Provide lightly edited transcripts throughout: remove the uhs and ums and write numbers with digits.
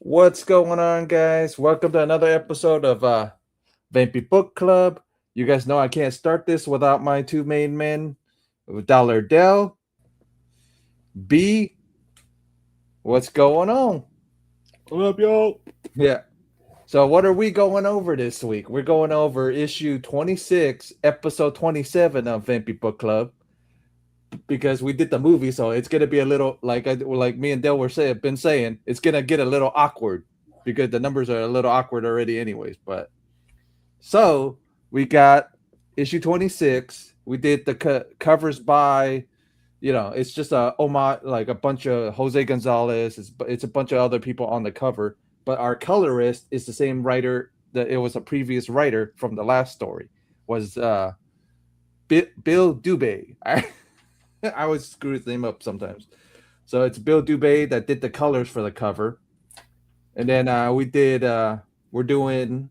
What's going on, guys? Welcome to another episode of Vampy Book Club. You guys know I can't start this without my two main men, Dollar Dell, B. What's going on? What up, y'all? Yeah. So, what are we going over this week? We're going over issue 26, episode 27 of Vampy Book Club because we did the movie, so it's gonna be a little like me and Dell been saying, it's gonna get a little awkward because the numbers are a little awkward already, anyways. But so we got issue 26. We did the covers by, it's just a homage, like a bunch of Jose Gonzalez. It's a bunch of other people on the cover, but our colorist is the same writer that it was a previous writer from the last story. Was Bill Dubé. I always screw his name up sometimes. So it's Bill Dubé that did the colors for the cover, and then we're doing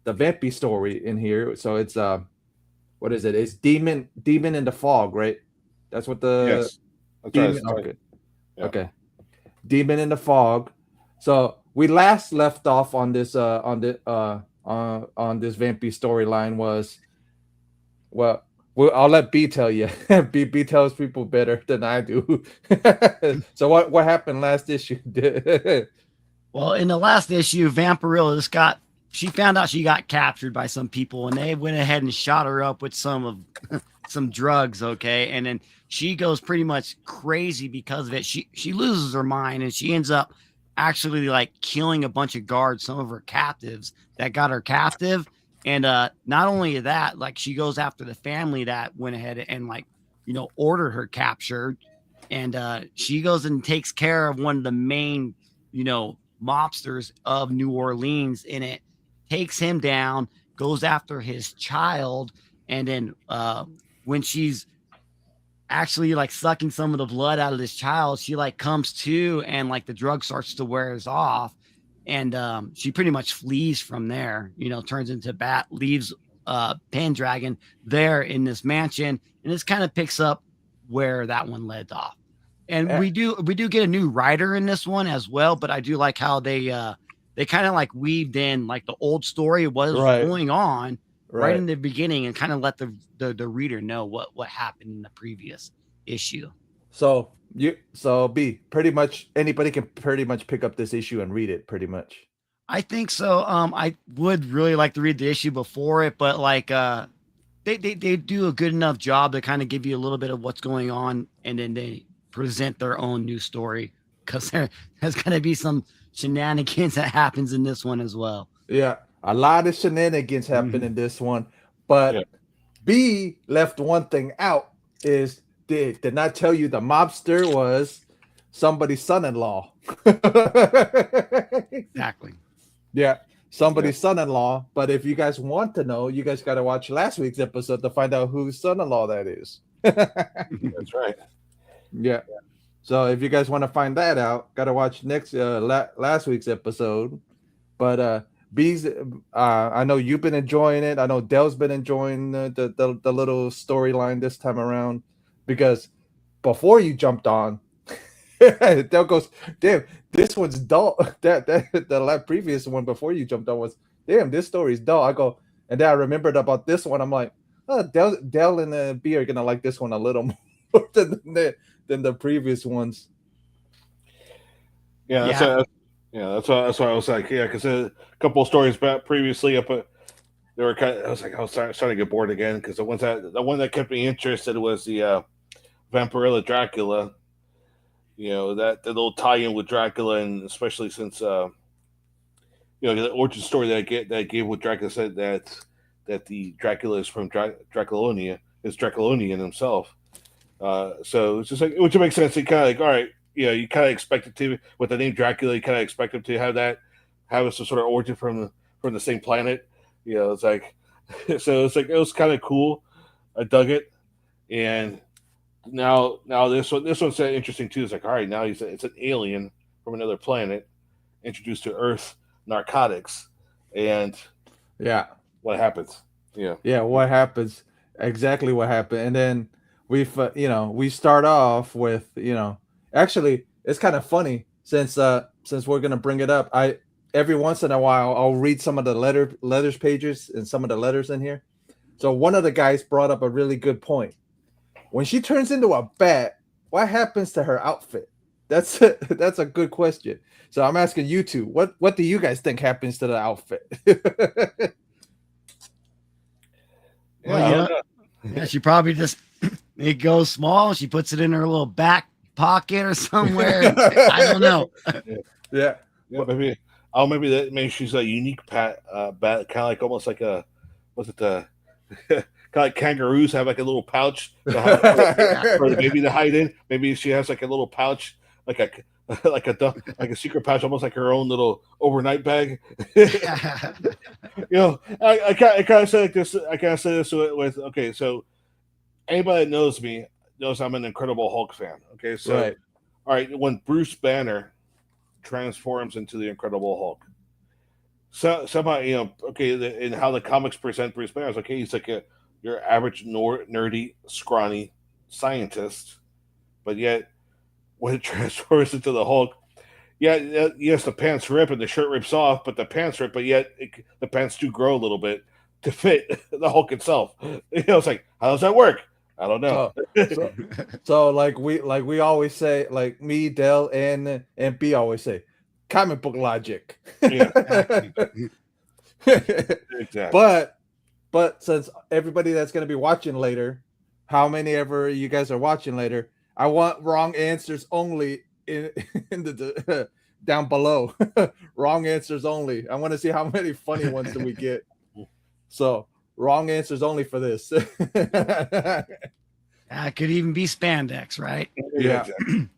the Vampy story in here. So it's what is it? It's Demon in the Fog, right? That's what the Yes, that's right. demon. That's right. Okay, Yeah. okay. Demon in the Fog. So we last left off on this on this Vampy storyline was, well, I'll let B tell you. B tells people better than I do. So what happened last issue? Well, in the last issue, Vampirella she found out she got captured by some people, and they went ahead and shot her up with some drugs. Okay, and then she goes pretty much crazy because of it. She loses her mind, and she ends up actually like killing a bunch of guards, some of her captives that got her captive. And not only that, like she goes after the family that went ahead and ordered her captured, and she goes and takes care of one of the main mobsters of New Orleans in it, takes him down, goes after his child, and then when she's actually like sucking some of the blood out of this child, she like comes to, and like the drug starts to wears off, and she pretty much flees from there. Turns into bat, leaves Pendragon there in this mansion, and this kind of picks up where that one led off. And we do get a new writer in this one as well, but I do like how they kind of like weaved in like the old story, what was Right. going on right Right. in the beginning, and kind of let the reader know what happened in the previous issue. So B, pretty much anybody can pretty much pick up this issue and read it pretty much. I think so. I would really like to read the issue before it, but like they do a good enough job to kind of give you a little bit of what's going on, and then they present their own new story, because there's going to be some shenanigans that happens in this one as well. Yeah, a lot of shenanigans happen in this one, but Yeah. B left one thing out is did not tell you the mobster was somebody's son-in-law. Exactly. Yeah, somebody's son-in-law. But if you guys want to know, you guys got to watch last week's episode to find out whose son-in-law that is. That's right. Yeah. So if you guys want to find that out, got to watch next last week's episode. But B's, I know you've been enjoying it. I know Dell's been enjoying the little storyline this time around, because before you jumped on, Dell goes, "Damn, this one's dull." That the previous one before you jumped on was, "Damn, this story's dull." I go, and then I remembered about this one. I'm like, "Oh, Dell and B are gonna like this one a little more than the previous ones." Yeah. That's why I was like, yeah, because a couple of stories back previously up, they were kind of. I was starting to get bored again because the one that kept me interested was the Vampirella Dracula. That the little tie-in with Dracula, and especially since the origin story that I gave with Dracula said that the Dracula is from Dracolonia, is Draculonian himself. So it's just like, which makes sense. You kind of like, all right, you kind of expect it to, with the name Dracula, you kind of expect him to have some sort of origin from the same planet. It's like, so it's like, it was kind of cool. I dug it, and now this one's interesting too. It's like, all right, now it's an alien from another planet introduced to Earth narcotics, and Yeah. what happens? Yeah, Yeah, what happens? Exactly what happened. And then we start off with, actually it's kind of funny since since we're gonna bring it up, I every once in a while I'll read some of the letters pages and some of the letters in here. So one of the guys brought up a really good point. When she turns into a bat, what happens to her outfit? That's a good question. So I'm asking you two, what do you guys think happens to the outfit? Well, yeah, she probably just it goes small. She puts it in her little back pocket or somewhere. I don't know. Yeah. Maybe maybe she's a unique bat, kind of like almost like a what's it the kind of like kangaroos have like a little pouch for the baby to hide in. Maybe she has like a little pouch, like a like a secret pouch, almost like her own little overnight bag. I kind of say like this. I kind of say this with okay. So anybody that knows me knows I'm an Incredible Hulk fan. Okay, so Right. All right, when Bruce Banner transforms into the Incredible Hulk, so somehow okay, and how the comics present Bruce Banner is okay. He's like your average nerdy, scrawny scientist, but yet when it transforms into the Hulk, yes, the pants rip and the shirt rips off, but the pants rip, but yet the pants do grow a little bit to fit the Hulk itself. It's like, how does that work? I don't know. So like we always say, like me, Dell, and B always say, comic book logic. Yeah, exactly. But since everybody that's gonna be watching later, how many ever you guys are watching later, I want wrong answers only in the down below. Wrong answers only. I want to see how many funny ones do we get. So wrong answers only for this. It could even be spandex, right? Yeah.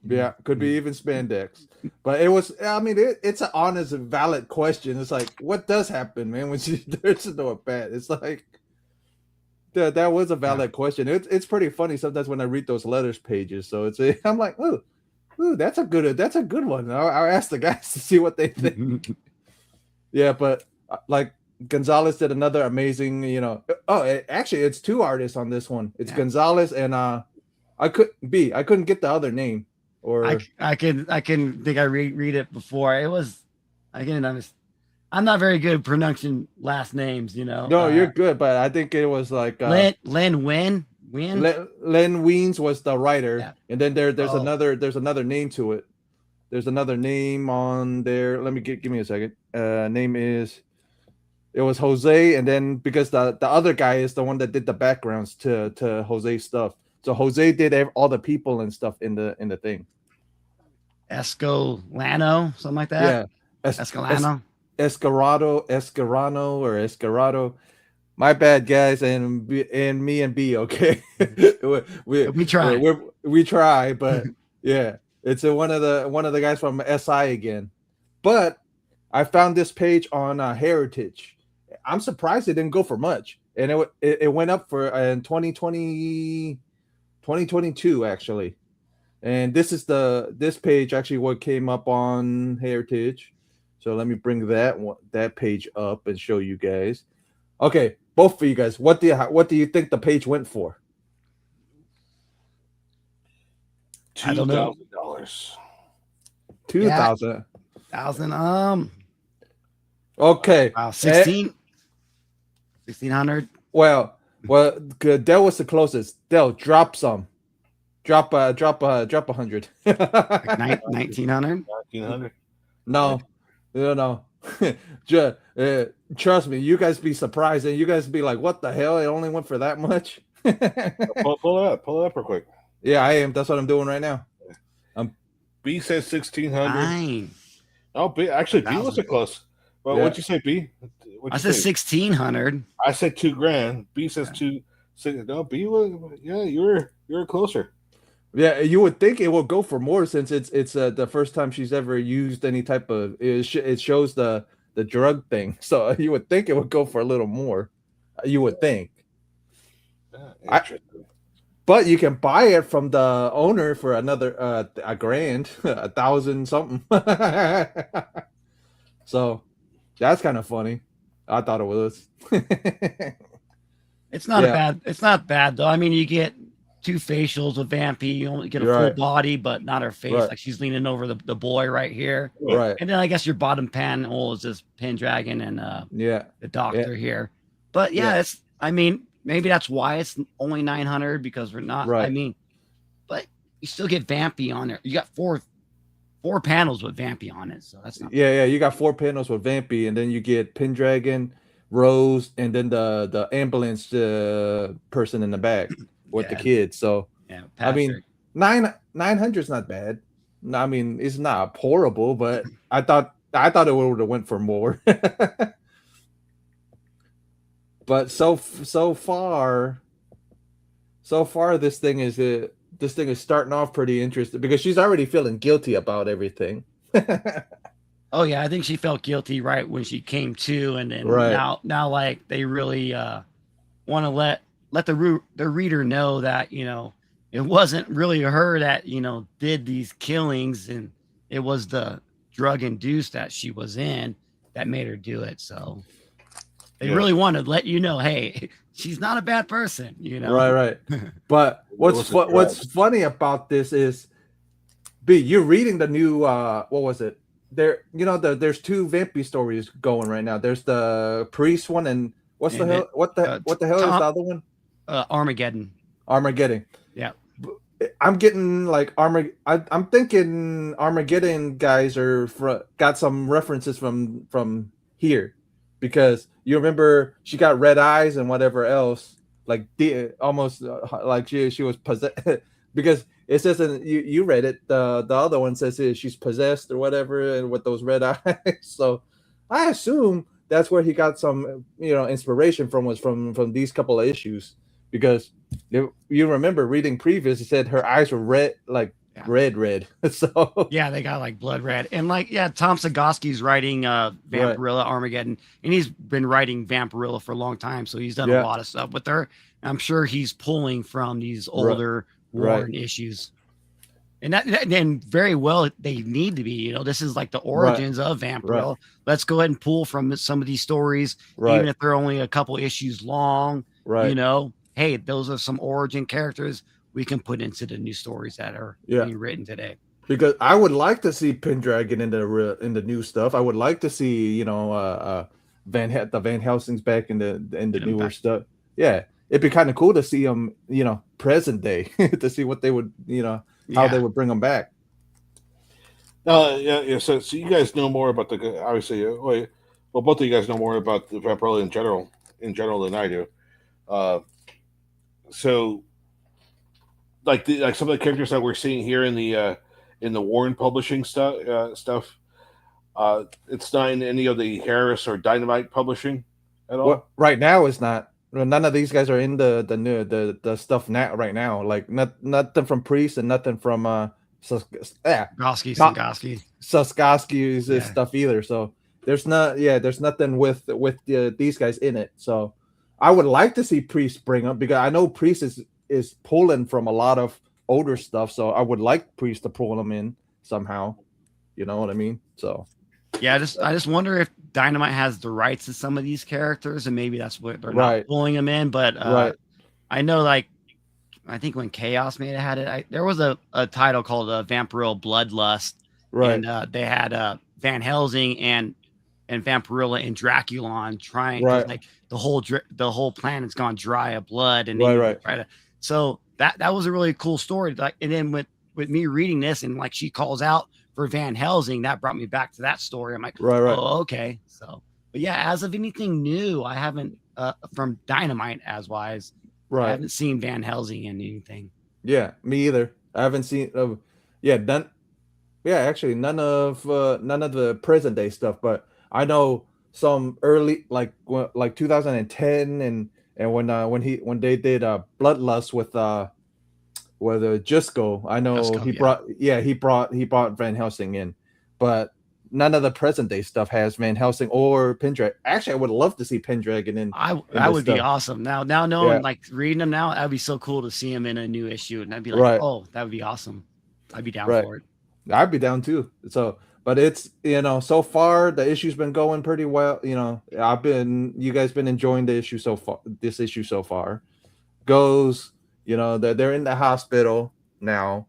Yeah, could be even spandex. But it was, I mean, it's an honest and valid question. It's like, what does happen, man, when she turns into a bat? It's like, that was a valid question. It's pretty funny sometimes when I read those letters pages. So I'm like, ooh, that's a good one. I'll ask the guys to see what they think. Yeah, but like Gonzalez did another amazing, actually it's two artists on this one. It's Gonzalez and I couldn't get the other name. Or I can think I read it before. It was I'm not very good at pronouncing last names, No, you're good, but I think it was like Len Wein. Len Weins was the writer, and then there's another name to it. There's another name on there. Let me give me a second. It was Jose, and then because the other guy is the one that did the backgrounds to Jose's stuff. So Jose did all the people and stuff in the thing. Escolano, something like that. Yeah, Escolano. Escarado. My bad, guys, and me and B. Okay, we try, but yeah, it's one of the guys from SI again. But I found this page on Heritage. I'm surprised it didn't go for much, and it went up for in 2022 actually. And this page actually what came up on Heritage. So let me bring that page up and show you guys. Okay, both for you guys. What do you think the page went for? $2,000. $2,000. Okay. Wow, 1,600. Well, Dell was the closest. Dell, drop some. Drop 100. Like 1,900. 1,900. No. Trust me, you guys be surprised and you guys be like, what the hell? It only went for that much? Pull it up real quick. Yeah, I am. That's what I'm doing right now. B says 1,600. Nine. Oh, B wasn't close. Well, what'd you say, B? I said 1,600. I said $2,000. B says two. No, B was you were closer. Yeah, you would think it will go for more since it's the first time she's ever used any type of it shows the drug thing. So you would think it would go for a little more. You would think. But you can buy it from the owner for another $1,000, 1,000 something. So that's kind of funny. I thought it was. It's not bad though. I mean, you get two facials with Vampy. You only get a You're full right. body, but not her face. Right. Like she's leaning over the boy right here. Right. And then I guess your bottom panel is just Pendragon and Yeah. the doctor here. But yeah, it's I mean, maybe that's why it's only 900 because we're not Right. I mean, but you still get Vampy on there. You got four panels with Vampy on it, so that's not Yeah. You got 4 panels with Vampy, and then you get Pendragon, Rose, and then the ambulance person in the back with the kids. So yeah, I mean, Patrick. 900 is not bad. I mean, it's not horrible, but I thought it would have went for more. But so far, this thing is starting off pretty interesting because she's already feeling guilty about everything. Oh yeah, I think she felt guilty right when she came to, and then Right. now like they really want to let the reader know that it wasn't really her that did these killings, and it was the drug induced that she was in that made her do it. So they really want to let you know, hey, she's not a bad person, Right. But what's funny about this is, B, you're reading the new what was it? There's 2 Vampy stories going right now. There's the priest one, and what the hell is the other one? Armageddon. Armageddon. Yeah. I'm getting like I'm thinking Armageddon guys got some references from here, because you remember she got red eyes and whatever else, like almost like she was possessed because it says you read it, the other one says she's possessed or whatever, and with those red eyes. So I assume that's where he got some inspiration from, was from these couple of issues, because you remember reading previous, it said her eyes were red, like red. So yeah, they got like blood red, and Tom Sagosky's writing Vampirella Armageddon, and he's been writing Vampirella for a long time, so he's done a lot of stuff with her. I'm sure he's pulling from these older Warren issues, and then very well they need to be. This is like the origins of Vampirella. Let's go ahead and pull from some of these stories, even if they're only a couple issues long. Hey, those are some origin characters we can put into the new stories that are being written today. Because I would like to see Pendragon in the new stuff. I would like to see Van Helsing's back in the newer stuff. Yeah, it'd be kind of cool to see them present day to see what they would how they would bring them back. So you guys know more about obviously. Well, both of you guys know more about the Vampirella in general than I do. So, like some of the characters that we're seeing here in the Warren Publishing stuff, it's not in any of the Harris or Dynamite Publishing at all. Well, right now, it's not. None of these guys are in the stuff now. Right now, like nothing from Priest and nothing from Saskowski's stuff either. So there's nothing with these guys in it. So I would like to see Priest bring up, because I know Priest is pulling from a lot of older stuff. So I would like Priest to pull them in somehow. You know what I mean? So yeah, I just wonder if Dynamite has the rights to some of these characters, and maybe that's what they're not pulling them in. But I know, I think when Chaos Made had it, there was a title called Vampirella Bloodlust, and they had Van Helsing and Vampirella and Draculon trying, like the whole planet's gone dry of blood, and so that was a really cool story. Like, and then with me reading this, and like she calls out for Van Helsing, that brought me back to that story. I'm like, oh, okay. So, but yeah, as of anything new, I haven't from Dynamite I haven't seen Van Helsing in anything. Yeah, me either. I haven't seen. Actually, none of the present day stuff. But I know some early, like 2010, and when they did Bloodlust with Jusko. I know he brought Van Helsing in, but none of the present day stuff has Van Helsing or Pendragon. Actually, I would love to see Pendragon in. That would be awesome. Now knowing, like reading them now, that'd be so cool to see him in a new issue, and I'd be like, oh, that would be awesome. I'd be down for it. I'd be down too. So, but it's so far the issue's been going pretty well. You guys been enjoying the issue so far. This issue so far goes You know, they're in the hospital now.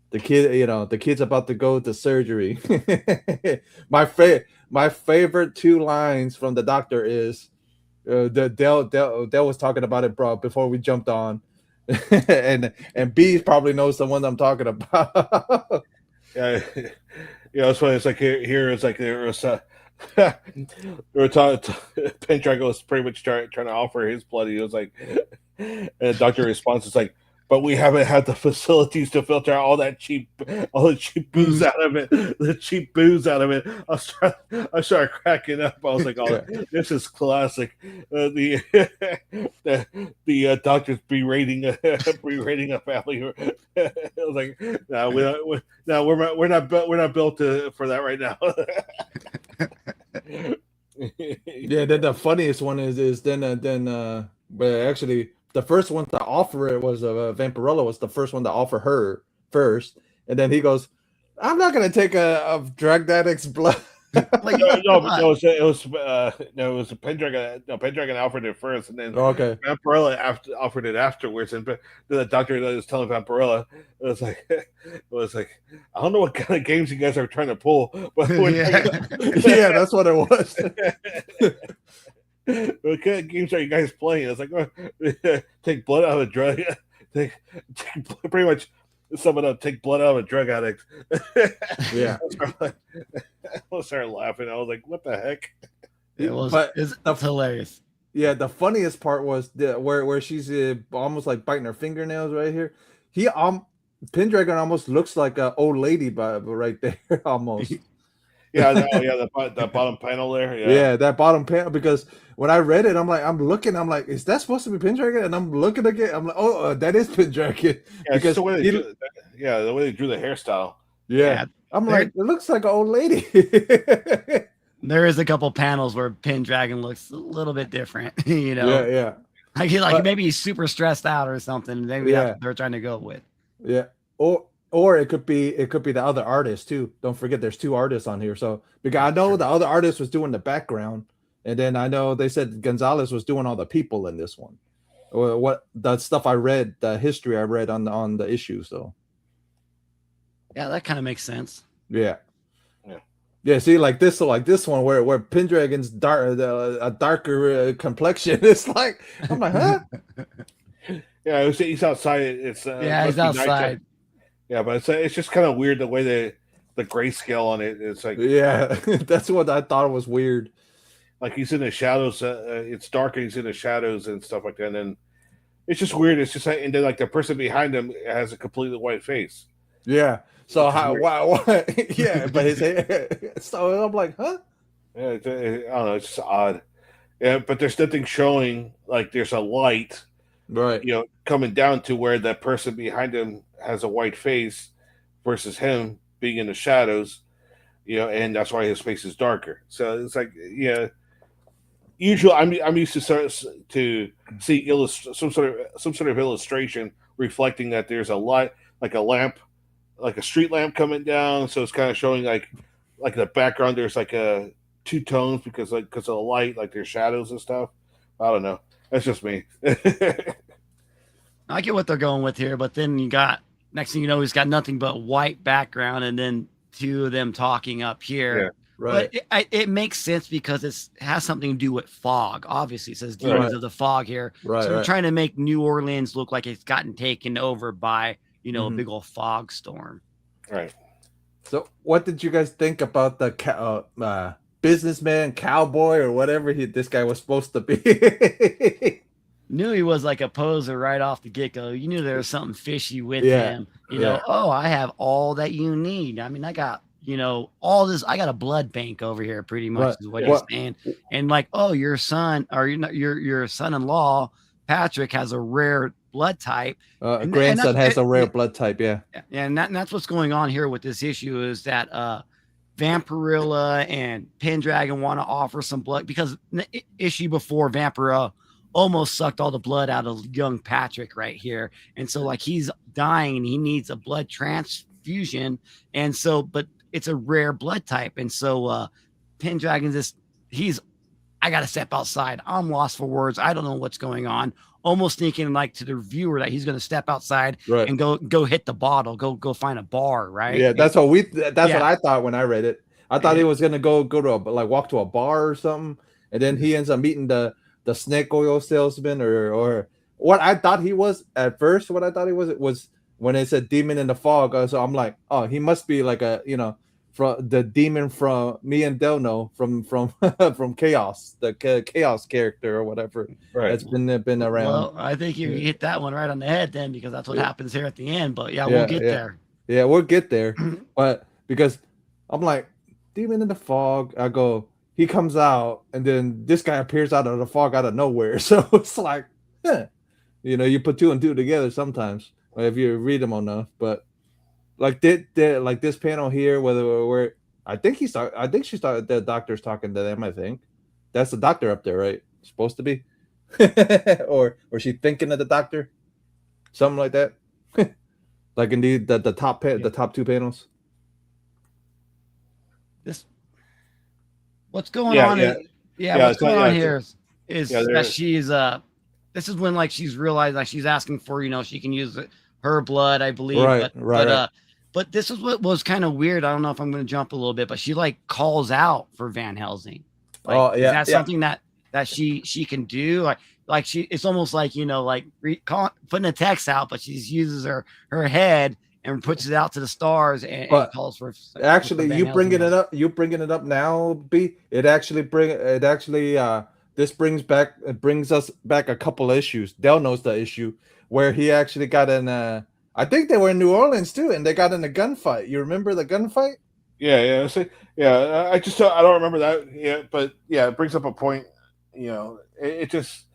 The kid's about to go to surgery. My favorite two lines from the doctor is Dell was talking about it, bro, before we jumped on, and B probably knows the one I'm talking about. Yeah, that's why it's like here it's like there was they were talking. Pendragon was pretty much trying to offer his blood. He was like, and the doctor response is like, but we haven't had the facilities to filter out all the cheap booze out of it. The cheap booze out of it. I started cracking up. I was like, oh, this is classic. The doctors berating berating a family. I was like, no, we're not built for that right now. Yeah, then the funniest one is but actually the first one to offer it was Vampirella was the first one to offer her first, and then he goes, "I'm not gonna take a drug addict's blood." Like, no, it was Pendragon. No, Pendragon offered it first, and then Okay. Vampirella offered it afterwards. And then the doctor was telling Vampirella, it was like, I don't know what kind of games you guys are trying to pull, but Yeah, that's what it was. what kind of games are you guys playing? It's like, take blood out of a drug, take pretty much sum it up. Take blood out of a drug addict. Yeah. I started laughing. I was like, what the heck? It's hilarious. Yeah, the funniest part was where she's almost like biting her fingernails right here. Pendragon almost looks like an old lady, but right there almost. Yeah, the bottom panel there. Yeah, that bottom panel, because when I read it, I'm like, is that supposed to be Pendragon? And I'm looking again, I'm like, oh, that is Pendragon. Yeah, because the way they drew the hairstyle. Yeah, I'm like, it looks like an old lady. There is a couple panels where Pendragon looks a little bit different, you know. Yeah. Like maybe he's super stressed out or something. Maybe that's what they're trying to go with. Yeah, or it could be the other artist too. Don't forget, there's two artists on here. So because I know the other artist was doing the background, and then I know they said Gonzalez was doing all the people in this one. Or what the stuff I read, the history I read on the issue. So yeah, that kind of makes sense. Yeah. See, like this one where Pendragon's a darker complexion. It's like, I'm like, huh? Yeah, he's outside. It's he's outside. Yeah, but it's just kind of weird the way the grayscale on it. It's like, yeah, that's what I thought was weird. Like he's in the shadows. It's dark and he's in the shadows and stuff like that. And then it's just weird. It's just like, and then like the person behind him has a completely white face. Yeah. So why? Yeah, but his hair. So I'm like, huh? Yeah, I don't know. It's just odd. Yeah, but there's nothing showing like there's a light, right? You know, coming down to where that person behind him has a white face versus him being in the shadows. You know, and that's why his face is darker. So it's like, yeah. Usually, I'm used to see some sort of illustration reflecting that there's a light, like a lamp, like a street lamp coming down. So it's kind of showing like the background. There's like a two tones because of the light, like there's shadows and stuff. I don't know. That's just me. I get what they're going with here, but then you got next thing you know, he's got nothing but white background, and then two of them talking up here. Yeah. Right. But it makes sense because it has something to do with fog. Obviously, it says demons of the fog here. Right. So they're trying to make New Orleans look like it's gotten taken over by, a big old fog storm. Right. So what did you guys think about the businessman, cowboy, or whatever this guy was supposed to be? Knew he was like a poser right off the get-go. You knew there was something fishy with him. You know, oh, I have all that you need. I mean, I got all this. I got a blood bank over here, pretty much is what he's saying. And like, oh, your son or your son-in-law Patrick has a rare blood type. Grandson has a rare blood type. Yeah. And that's what's going on here with this issue is that Vampirella and Pendragon want to offer some blood because the issue before Vampirella almost sucked all the blood out of young Patrick right here. And so like he's dying and he needs a blood transfusion. And so, but it's a rare blood type. And so Pendragon's I got to step outside. I'm lost for words. I don't know what's going on. almost thinking like to the viewer that he's going to step outside Right. and go hit the bottle, go find a bar, right? Yeah, that's what that's Yeah. what I thought when I read it. I thought he was gonna go to walk to a bar or something, and then he ends up meeting the snake oil salesman or what I thought he was at first. What I thought he was when it said demon in the fog. So I'm like, oh, he must be like a from the demon from me and Del know from from Chaos, the Chaos character or whatever that's been around. Well, I think you hit that one right on the head then, because that's what happens here at the end. But yeah, Yeah, we'll get there. Yeah, we'll get there. But because I'm like, demon in the fog, I go, he comes out, and then this guy appears out of the fog out of nowhere. So it's like, you put two and two together sometimes if you read them enough. But like like this panel here, where I think she started the doctor's talking to them. I think that's the doctor up there, right? Supposed to be, or she thinking of the doctor, something like that. Like indeed the top the top two panels. What's going on? What's going on here is that she's this is when like she's realized like she's asking for she can use her blood, I believe. Right. But this is what was kind of weird. I don't know if I'm going to jump a little bit, but she like calls out for Van Helsing. Like, is that something that she can do? Like she, it's almost like putting a text out, but she uses her head and puts it out to the stars and calls for. Actually, you bringing it up now, B. This brings us back a couple issues. Del knows the issue where he actually got in. I think they were in New Orleans too, and they got in a gunfight. You remember the gunfight? Yeah. I don't remember that. Yeah, but yeah, it brings up a point. It just.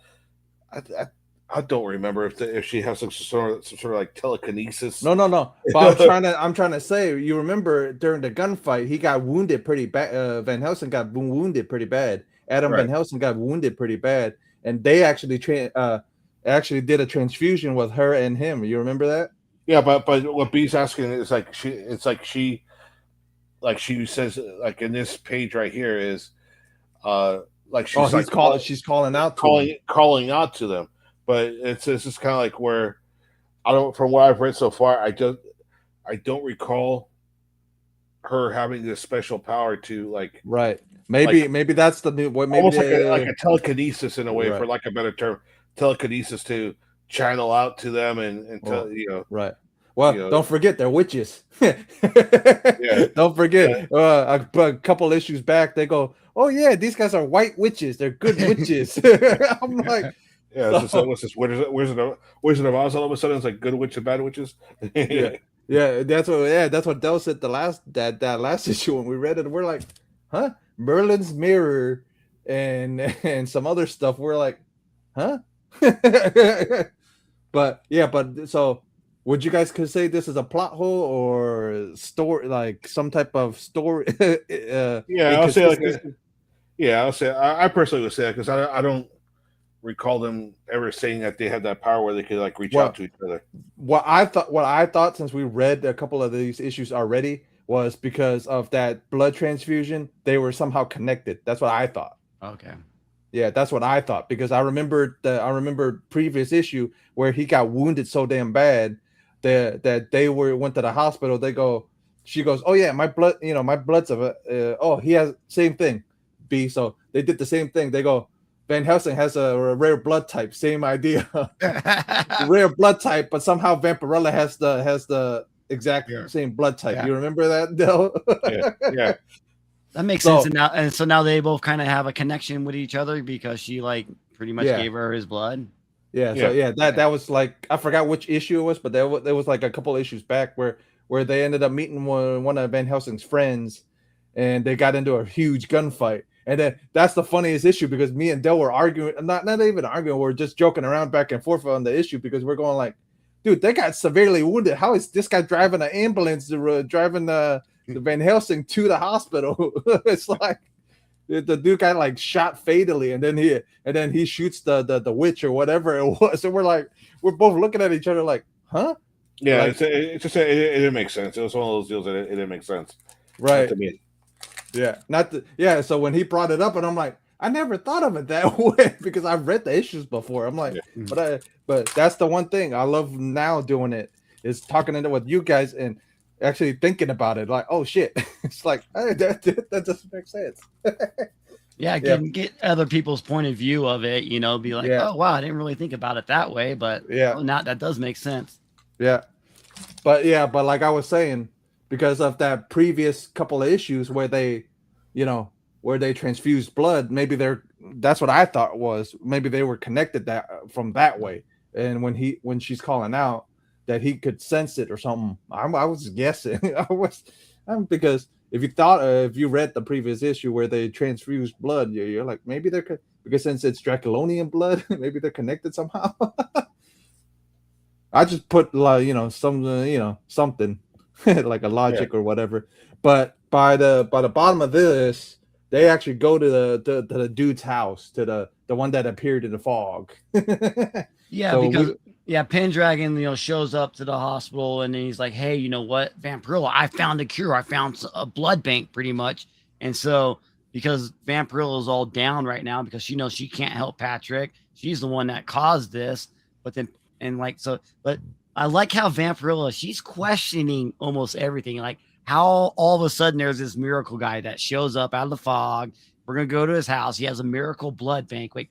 I don't remember if she has some sort of like telekinesis. No. But I'm trying to say, you remember during the gunfight, he got wounded pretty bad. Van Helsing got wounded pretty bad. Van Helsing got wounded pretty bad, and they actually did a transfusion with her and him. You remember that? Yeah, but what B's asking is she says like in this page right here is like she's calling out to them, but it's just kind of like where from what I've read so far, I don't recall her having this special power to like maybe that's the new maybe almost like a telekinesis in a way, for like a better term, telekinesis to channel out to them and right. Well, don't forget they're witches. Don't forget a couple issues back they go, oh yeah, these guys are white witches, they're good witches. I'm like, what's this? Wizard of Oz? All of a sudden, it's like good witches and bad witches. That's what Del said that last issue when we read it. We're like, huh? Merlin's mirror and some other stuff. We're like, huh? But so would you guys could say this is a plot hole or story, like some type of story? I'll say I personally would say that because I don't recall them ever saying that they had that power where they could like reach out to each other. What I thought since we read a couple of these issues already was because of that blood transfusion, they were somehow connected. That's what I thought. Okay. Yeah, that's what I thought because I remember previous issue where he got wounded so damn bad that they went to the hospital. She goes, oh yeah, my blood's he has same thing. B, so they did the same thing. They go, Van Helsing has a rare blood type, same idea, rare blood type, but somehow Vampirella has the exact same blood type. Yeah. You remember that, Del? Yeah. That makes sense. And so now they both kind of have a connection with each other because she like pretty much gave her his blood. Yeah. So that was like, I forgot which issue it was, but there was like a couple issues back where they ended up meeting one of Van Helsing's friends, and they got into a huge gunfight. And then that's the funniest issue because me and Del were arguing, not even arguing, we're just joking around back and forth on the issue because we're going like, dude, they got severely wounded. How is this guy driving an ambulance, driving the Van Helsing to the hospital? It's like the dude got like shot fatally, and then he shoots the witch or whatever it was. So we're both looking at each other like, huh? Yeah, like, it didn't make sense. It was one of those deals that it didn't make sense, right? To me. Yeah, So when he brought it up, and I'm like, I never thought of it that way because I've read the issues before. I'm like, Yeah. but that's the one thing I love now doing it is talking it with you guys and actually thinking about it. Like, oh shit, it's like hey, that doesn't make sense. Yeah, get other people's point of view of it. Be like, Yeah. oh wow, I didn't really think about it that way, but Yeah. now that does make sense. Yeah. But like I was saying, because of that previous couple of issues where they, where they transfused blood, maybe that's what I thought was maybe they were connected that from that way. And when she's calling out that he could sense it or something, I was guessing. Because if you read the previous issue where they transfused blood, you're like maybe because since it's Draculonian blood, maybe they're connected somehow. I just put something like a logic or whatever. But by the bottom of this, they actually go to the dude's house, to the one that appeared in the fog. Yeah, so because Pendragon, shows up to the hospital and then he's like, hey, you know what, Vampirella, I found a cure. I found a blood bank pretty much. And so because Vampirella is all down right now because she knows she can't help Patrick. She's the one that caused this. But then but I like how Vampirella, she's questioning almost everything. Like how all of a sudden there's this miracle guy that shows up out of the fog. We're going to go to his house. He has a miracle blood bank. Like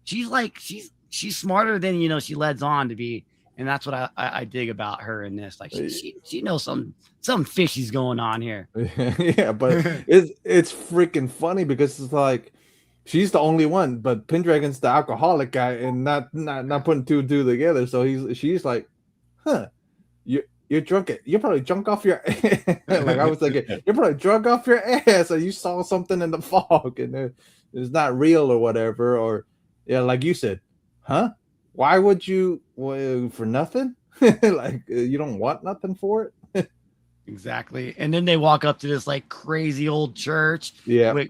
she's smarter than, she lets on to be. And that's what I dig about her in this. Like she knows some fishy's going on here. Yeah, but it's freaking funny because it's like, she's the only one, but Pendragon's the alcoholic guy and not putting two and two together. So she's like, huh, you're drunk. You're probably drunk off your like I was thinking, you're probably drunk off your ass, or you saw something in the fog and it's not real or whatever. Or like you said, huh? Why would you for nothing? Like you don't want nothing for it. Exactly. And then they walk up to this like crazy old church. Yeah.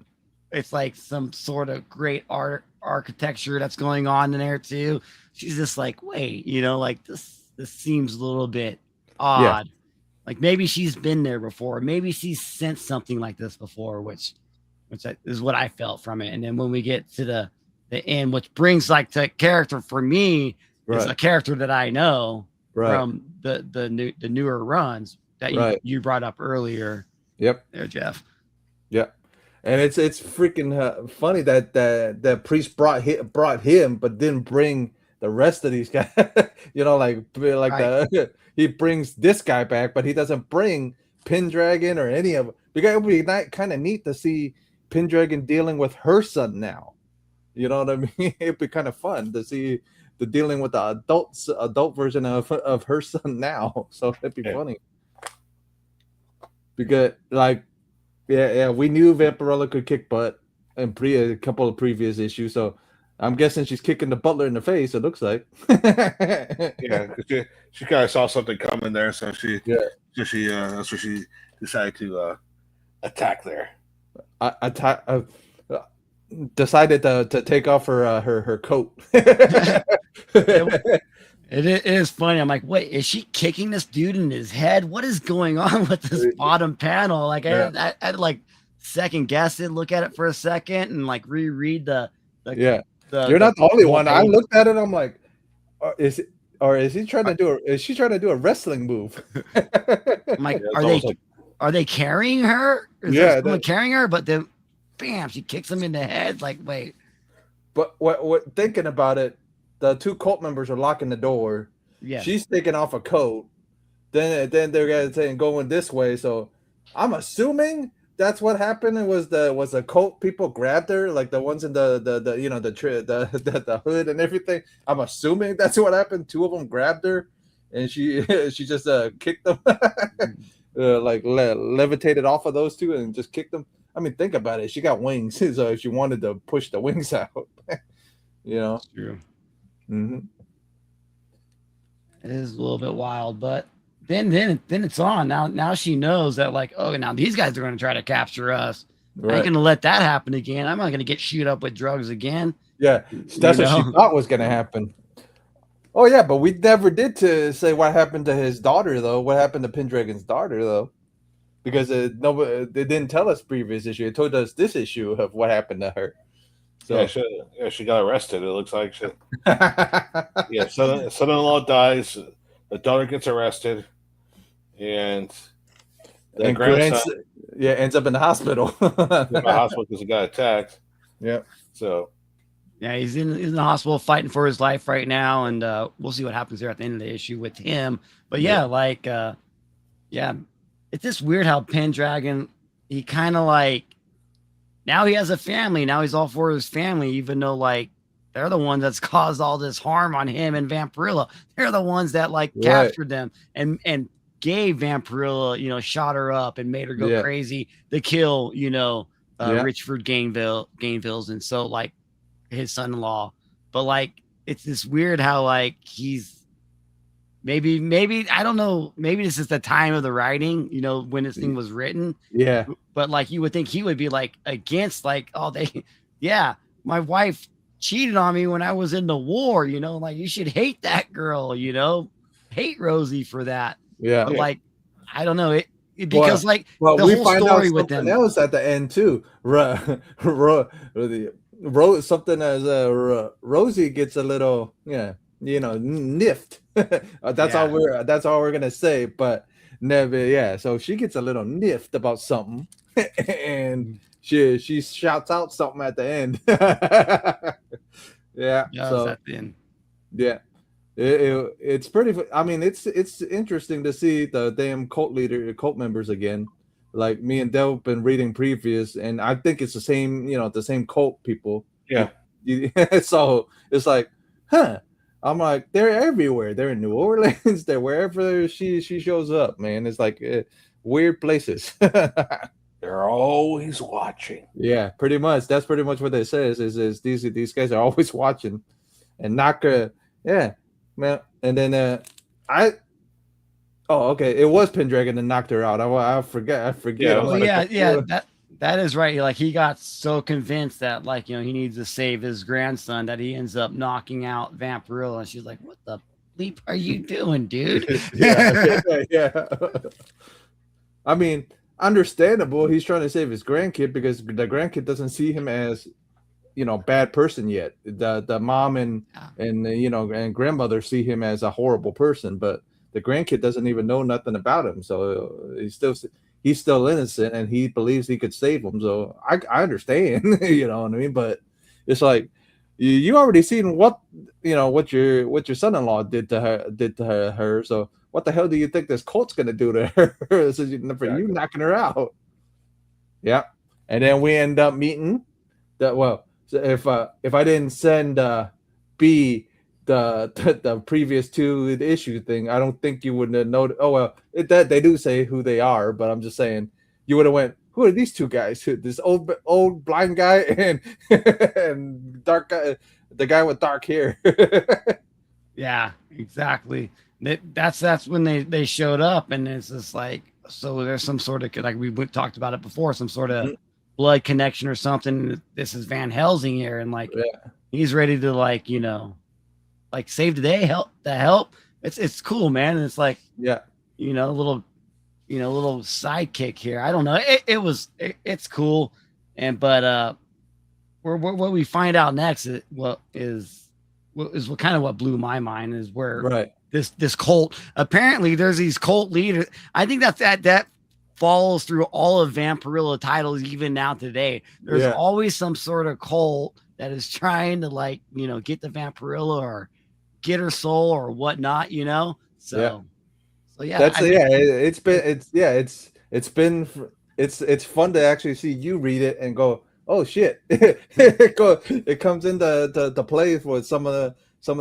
It's like some sort of great architecture that's going on in there too. She's just like, wait, like this seems a little bit odd. Yeah. Like maybe she's been there before. Maybe she's sensed something like this before, which is what I felt from it. And then when we get to the end, which brings like the character for me is a character that I know from the newer runs that you brought up earlier. Yep. There, Jeff. Yep. And it's freaking funny that priest brought him, but didn't bring the rest of these guys. He brings this guy back, but he doesn't bring Pendragon or any of them. Because it would be kind of neat to see Pendragon dealing with her son now. You know what I mean? It'd be kind of fun to see the dealing with the adult version of her son now. So it'd be funny. Because we knew Vampirella could kick butt in a couple of previous issues, so I'm guessing she's kicking the butler in the face. It looks like. Yeah, she kind of saw something coming there, so that's where she decided to attack there. Decided to take off her coat. It is funny. I'm like, wait, is she kicking this dude in his head? What is going on with this bottom panel? Like, I had to like second guess it, look at it for a second, and like reread the You're not the only one. I looked at it. I'm like, is he trying to do? Is she trying to do a wrestling move? I'm like, are they carrying her? Is someone carrying her? But then, bam, she kicks him in the head. Like, wait. But what thinking about it. The two cult members are locking the door. Yeah, she's taking off a coat. Then they're saying going this way. So I'm assuming that's what happened. It was the cult people grabbed her, like the ones in the hood and everything. I'm assuming that's what happened. Two of them grabbed her, and she just kicked them, like levitated off of those two and just kicked them. I mean, think about it. She got wings, so she wanted to push the wings out. That's true. Mm-hmm. It is a little bit wild, but then it's on. Now she knows that, like, oh, now these guys are going to try to capture us. I ain't going to let that happen again. I'm not going to get shoot up with drugs again. Yeah, that's what she thought was going to happen. Oh yeah, but we never did to say what happened to his daughter though. What happened to Pendragon's daughter though? Because they didn't tell us previous issue. It told us this issue of what happened to her. So she got arrested. It looks like yeah, son-in-law dies, the daughter gets arrested, and the and grandson Grant's ends up in the hospital. in the hospital because he got attacked. Yeah. So Yeah, he's in the hospital fighting for his life right now, and we'll see what happens there at the end of the issue with him. But yeah, like yeah, it's just weird how Pendragon, he kind of like, now he has a family. Now he's all for his family, even though like they're the ones that's caused all this harm on him and Vampirella. They're the ones that like captured them and gave Vampirella, shot her up and made her go crazy to kill, Richford Gainville's, and so like his son-in-law. But like it's this weird how like he's maybe I don't know, maybe this is the time of the writing, when this thing was written. Yeah. But like you would think he would be like against like, oh, my wife cheated on me when I was in the war, like you should hate that girl, hate Rosie for that. Yeah. But like I don't know it because the we whole find story out with them else at the end too. Something as Rosie gets a little niffed. That's all we're gonna say. But never, so she gets a little niffed about something, and she shouts out something at the end. It's pretty. I mean, it's interesting to see the damn cult members again. Like me and Del been reading previous, and I think it's the same, the same cult people. Yeah. So it's like, huh? I'm like, they're everywhere. They're in New Orleans. They're wherever she shows up, man. It's like weird places. They're always watching. Yeah, pretty much. That's pretty much what they say. Is these guys are always watching, and Naka, man. And then it was Pendragon that knocked her out. I forget. That is right. Like he got so convinced that like, he needs to save his grandson that he ends up knocking out Vampirella. And she's like, what the bleep are you doing, dude? yeah. I mean, understandable. He's trying to save his grandkid because the grandkid doesn't see him as, bad person yet. The mom and grandmother see him as a horrible person, but the grandkid doesn't even know nothing about him. So he's still innocent, and he believes he could save him. So I understand, you know what I mean? But it's like you already seen what your son-in-law did to her. So what the hell do you think this cult's gonna do to her for you knocking her out? Yeah, and then we end up meeting that. Well, if I didn't send B the previous two issue thing, I don't think you would have known. Oh well, that they do say who they are, but I'm just saying you would have went, who are these two guys? This old blind guy and and dark guy, the guy with dark hair. Yeah, exactly. That's when they showed up, and it's just like, so there's some sort of, like we talked about it before, some sort of blood connection or something. This is Van Helsing here, and like he's ready to like like save the day, help. It's cool, man. And it's like a little sidekick here. I don't know. It's cool, but what we find out next is what kind of what blew my mind is where this cult, apparently there's these cult leaders. I think that follows through all of Vampirella titles even now today. There's always some sort of cult that is trying to like get the Vampirella or get her soul or whatnot, so it's fun to actually see you read it and go, oh shit. It comes into the play for some of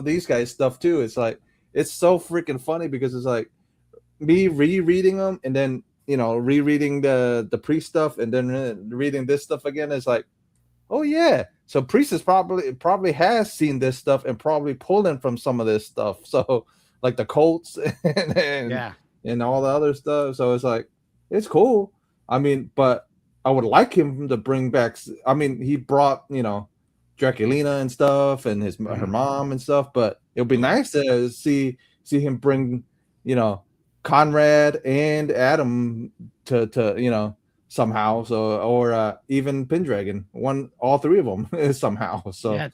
these guys stuff too. It's like, it's so freaking funny because it's like me rereading them and then rereading the Priest stuff and then reading this stuff again. It's like, oh yeah, so Priest is probably has seen this stuff and probably pulling from some of this stuff. So like the Colts and all the other stuff. So it's like, it's cool. I mean, but I would like him to bring back. I mean, he brought Draculina and stuff and her mom and stuff. But it would be nice to see him bring Conrad and Adam to somehow. So or even Pendragon, all three of them somehow. So Yeah,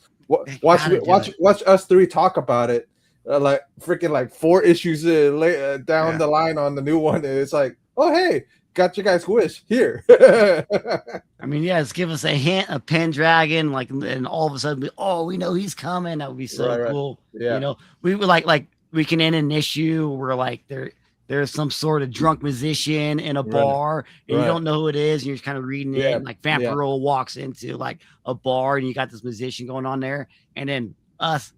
watch us three talk about it. Like freaking like 4 issues down the line on the new one. It's like, oh hey, got your guys' wish here. I mean, yeah, let's give us a hint of Pendragon, like, and all of a sudden, we know he's coming. That would be so Right. cool. Yeah. We would like we can end an issue where like there's some sort of drunk musician in a bar, and you don't know who it is, and you're kind of reading it, and like Vampirella walks into like a bar, and you got this musician going on there, and then us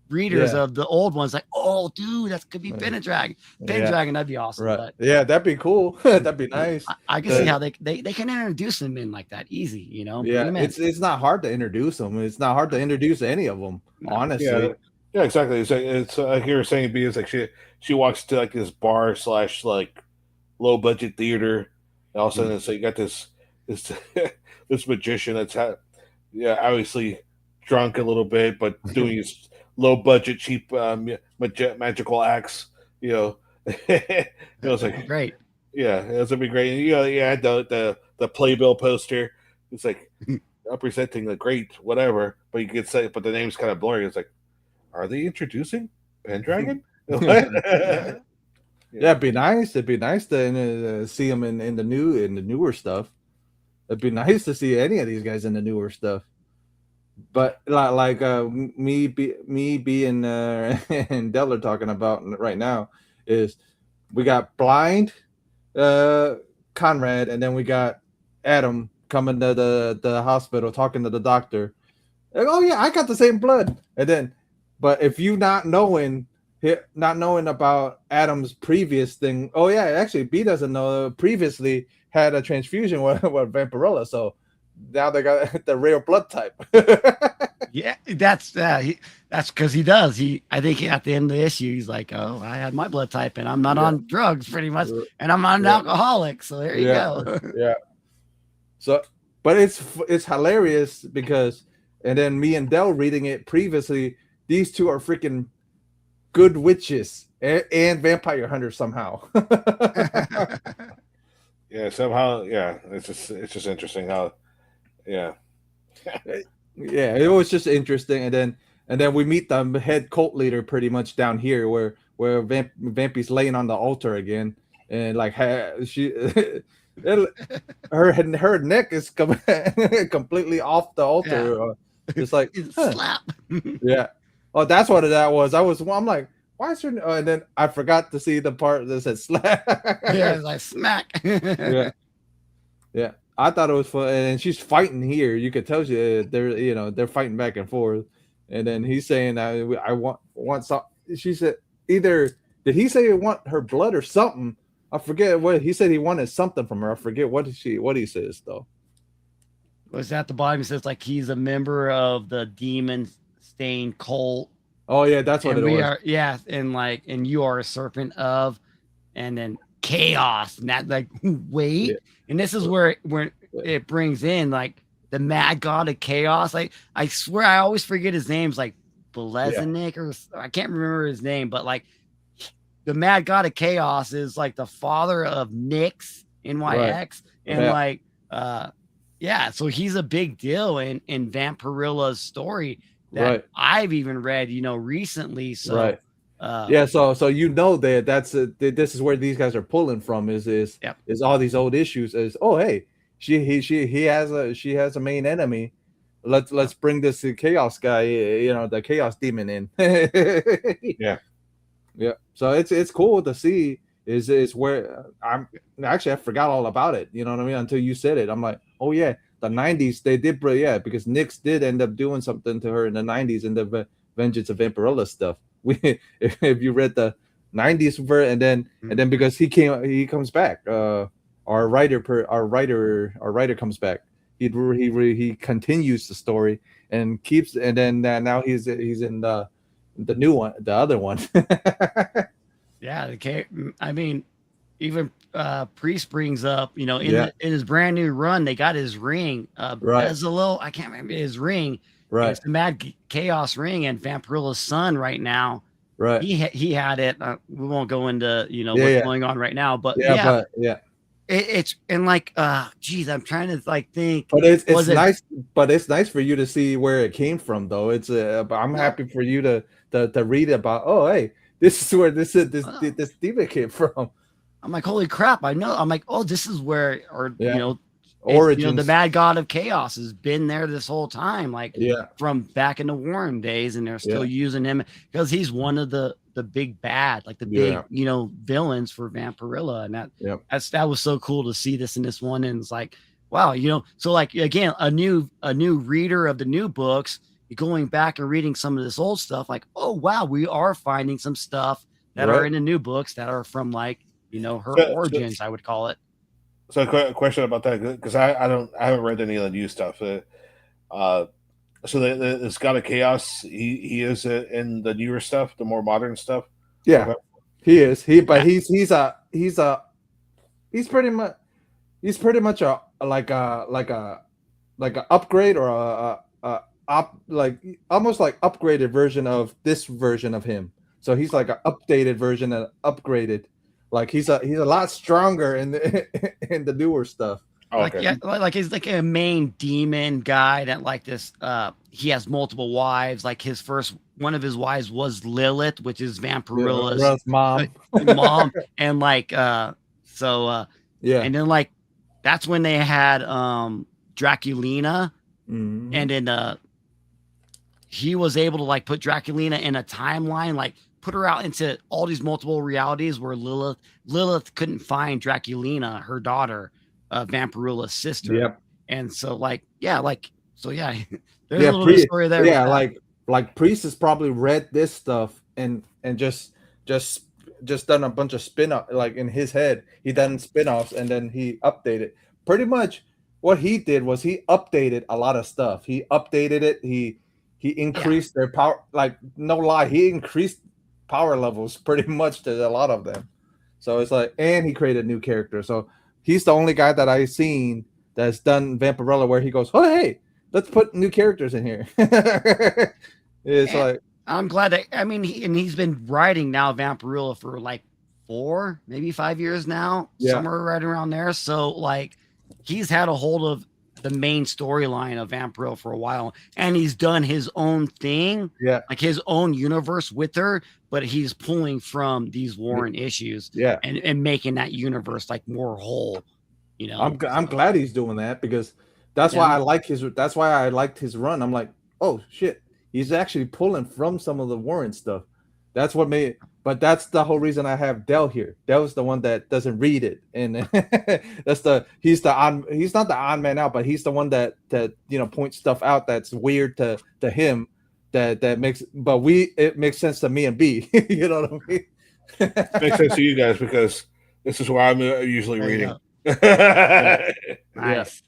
readers of the old ones like, oh dude, that could be Pendragon. That'd be awesome. Right. But yeah, that'd be cool. That'd be nice. I can see how they can introduce them in like that easy, Yeah, it's not hard to introduce them. It's not hard to introduce any of them, honestly. Yeah, exactly. It's like you were saying, B, it's like she walks to like this bar / like low budget theater, and all of a sudden it's like you got this this magician that's obviously drunk a little bit, but doing his low budget cheap magical acts. It's like great. Yeah, it's gonna be great. You had the playbill poster. It's like representing the great whatever, but you could say, but the name's kind of blurry. It's like, are they introducing Pendragon? Yeah, it'd be nice. It'd be nice to see them in the newer stuff. It'd be nice to see any of these guys in the newer stuff. But like me being and Dell are talking about right now is we got Blind, Conrad, and then we got Adam coming to the hospital talking to the doctor. Like, oh yeah, I got the same blood. And then, but if you not knowing about Adam's previous thing, oh yeah, actually B doesn't know previously had a transfusion with Vampirella, so now they got the rare blood type. Yeah, that's because he does. I think at the end of the issue, he's like, "Oh, I had my blood type, and I'm not on drugs, pretty much, and I'm not an alcoholic." So there you go. Yeah. So, but it's hilarious because, and then me and Dell reading it previously, these two are freaking good witches and vampire hunters somehow. Yeah, somehow, yeah. It's just interesting how, yeah. Yeah, it was just interesting, and then we meet the head cult leader pretty much down here, where Vampy's laying on the altar again, and like her neck is completely off the altar. It's like slap. Yeah. Oh, that's what that was. I'm like, why is her? And then I forgot to see the part that said slap. Yeah, it's like smack. Yeah. I thought it was fun, and she's fighting here. You could tell they're fighting back and forth, and then he's saying, "I want some." She said, "Either did he say he want her blood or something?" I forget what he said. He wanted something from her. I forget what he says though. Was at the bottom? He says like he's a member of the demon stained cult. Oh yeah, that's what it was. And you are a serpent of, and then chaos, and that like wait. Yeah. And this is where it brings in like the mad god of chaos. Like I swear I always forget his name's like Belezenik or I can't remember his name, but like the mad god of chaos is like the father of Nyx NYX and so he's a big deal in Vampirella's story that I've even read recently. So so this is where these guys are pulling from is all these old issues is hey, she has a main enemy, let's bring this chaos guy, the chaos demon in. So it's cool to see is where I forgot all about it, you know what I mean, until you said it. I'm like, oh yeah, the 90s they did because Nyx did end up doing something to her in the 90s in the Vengeance of Vampirella stuff. If you read the 90s and then because he comes back, our writer comes back, he continues the story and keeps, and then now he's in the new one, the other one. I mean, even Priest brings up, in his brand new run, they got his ring. As a little, I can't remember his ring. Right. It's the Mad Chaos ring, and Vampirella's son right now. Right. He had it. We won't go into what's going on right now, but it's and like geez, I'm trying to like think. But it's Was it nice. But it's nice for you to see where it came from, though. It's I'm no? happy for you to read about. Oh, hey, this is where uh, this demon came from. I'm like, holy crap! I know. I'm like, oh, this is where, or Yeah, it's the origins. mad god of chaos has been there this whole time, like Yeah, from back in the Warren days, and they're still yeah, using him because he's one of the big bad, like the big yeah, villains for Vampirella, and yeah. that was so cool to see this in this one, and it's like, wow, so like again, a new reader of the new books, going back and reading some of this old stuff, like, oh wow, we are finding some stuff that are Right. in the new books that are from like her So, so, origins, I would call it. so a question about that because I haven't read any of the new stuff. Uh, so this God of Chaos, he is in the newer stuff, the more modern stuff. Yeah, Okay. he is. But Yeah. he's pretty much a like a upgrade or like almost like upgraded version of this version of him. So he's like an updated version and upgraded. Like he's a lot stronger in the in the newer stuff. Oh, Like okay. yeah, like he's like a main demon guy that like this. He has multiple wives. Like his first one of his wives was Lilith, which is Vampirilla's Russ mom. mom, and like Yeah. and then like that's when they had Draculina, Mhm. and then he was able to like put Draculina in a timeline, like put her out into all these multiple realities where Lilith couldn't find Draculina, her daughter, Vampirilla's sister. Yep. And so like yeah, there's a Yeah, little bit of story there. yeah, with that. like Priest has probably read this stuff and just just done a bunch of spin-off like in his head. He done spin-offs and then he updated. Pretty much what he did was he updated a lot of stuff. He updated it. He increased their power, like no lie, he increased power levels pretty much to a lot of them. So it's like, and he created new characters. So he's the only guy that I've seen that's done Vampirella where he goes, oh hey, let's put new characters in here. It's And like, I'm glad that he's been writing now Vampirilla for like 4, maybe 5 years now, yeah, somewhere right around there. So like he's had a hold of the main storyline of Vampirilla for a while, and he's done his own thing, yeah, like his own universe with her, but he's pulling from these Warren issues yeah. and making that universe like more whole, I'm glad he's doing that because that's why Yeah. I liked his run. I'm like, oh shit, he's actually pulling from some of the Warren stuff. That's what made, but that's the whole reason I have Dell here. Dell's the one that doesn't read it, and he's not the odd man out, but he's the one that points stuff out that's weird to him. That makes, but it makes sense to me and B. You know what I mean? Makes sense to you guys because this is where I'm usually There you reading. go. Yeah. Nice.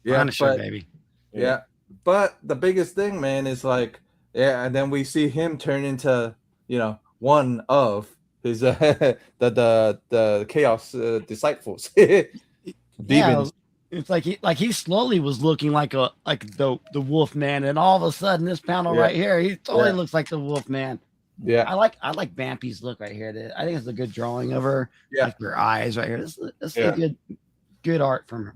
Yeah, Punisher, but baby. yeah, but the biggest thing, man, is like, yeah, and then we see him turn into, one of his the chaos disciples, Yeah, demons. it's like he slowly was looking like the wolf man, and all of a sudden this panel Yeah. right here, he totally Yeah. looks like the wolf man. Yeah, I like Vampy's look right here. I think it's a good drawing of her. Yeah. Like her eyes right here. This Yeah. is good art from her.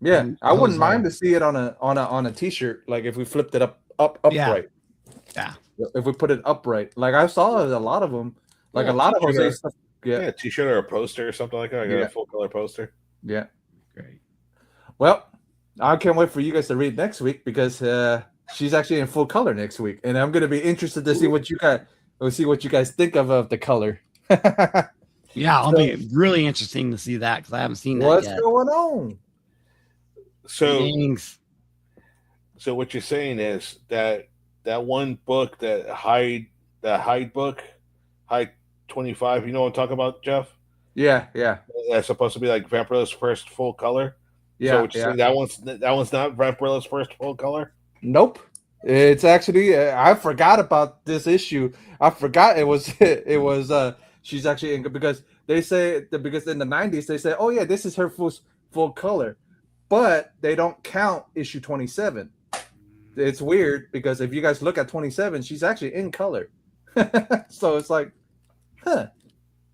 yeah. And I wouldn't Jose. mind to see it on a t-shirt, like if we flipped it Yeah. upright. Yeah. If we put it upright, like I saw a lot of them, like Yeah, a lot of t-shirt. Jose stuff. Yeah, Yeah, a t-shirt or a poster or something like that. I got Yeah. a full color poster. yeah. Great. Well, I can't wait for you guys to read next week because she's actually in full color next week, and I'm gonna be interested to see what you guys think of the color. Yeah, it'll So- be really interesting to see that because I haven't seen that What's yet. going on? So, Thanks. so what you're saying is that one book, that Hyde book, Hyde 25. You know what I'm talking about, Jeff? Yeah. That's supposed to be like Vampirilla's first full color. Yeah, So what you're saying, that one's not Vampirilla's first full color. Nope. It's actually I forgot about this issue. I forgot it was she's actually in, because they say because in the 90s they say, oh yeah, this is her full color, but they don't count issue 27. It's weird because if you guys look at 27, she's actually in color. So it's like, huh.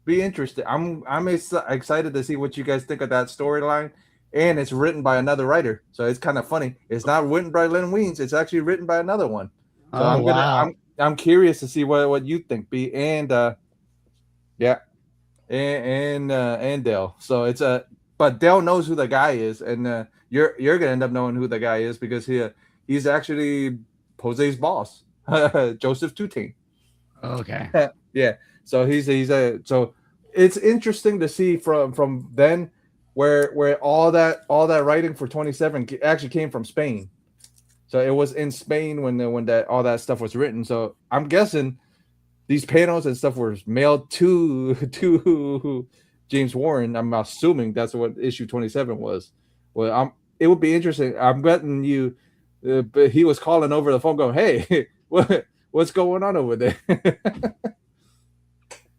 Be interested. I'm excited to see what you guys think of that storyline. And it's written by another writer, so it's kind of funny. It's not written by Len Weens; it's actually written by another one. So Oh wow. I'm curious to see what you think, B, and yeah, and Dale. So it's a but Dale knows who the guy is, and you're gonna end up knowing who the guy is because he's actually Jose's boss, Joseph Tutane. Okay. Yeah. So he's a so it's interesting to see from then where all that writing for 27 actually came from Spain. So it was in Spain when that all that stuff was written. So I'm guessing these panels and stuff were mailed to James Warren. I'm assuming that's what issue 27 was. Well, it would be interesting. I'm betting you, but he was calling over the phone, going, "Hey, what's going on over there?"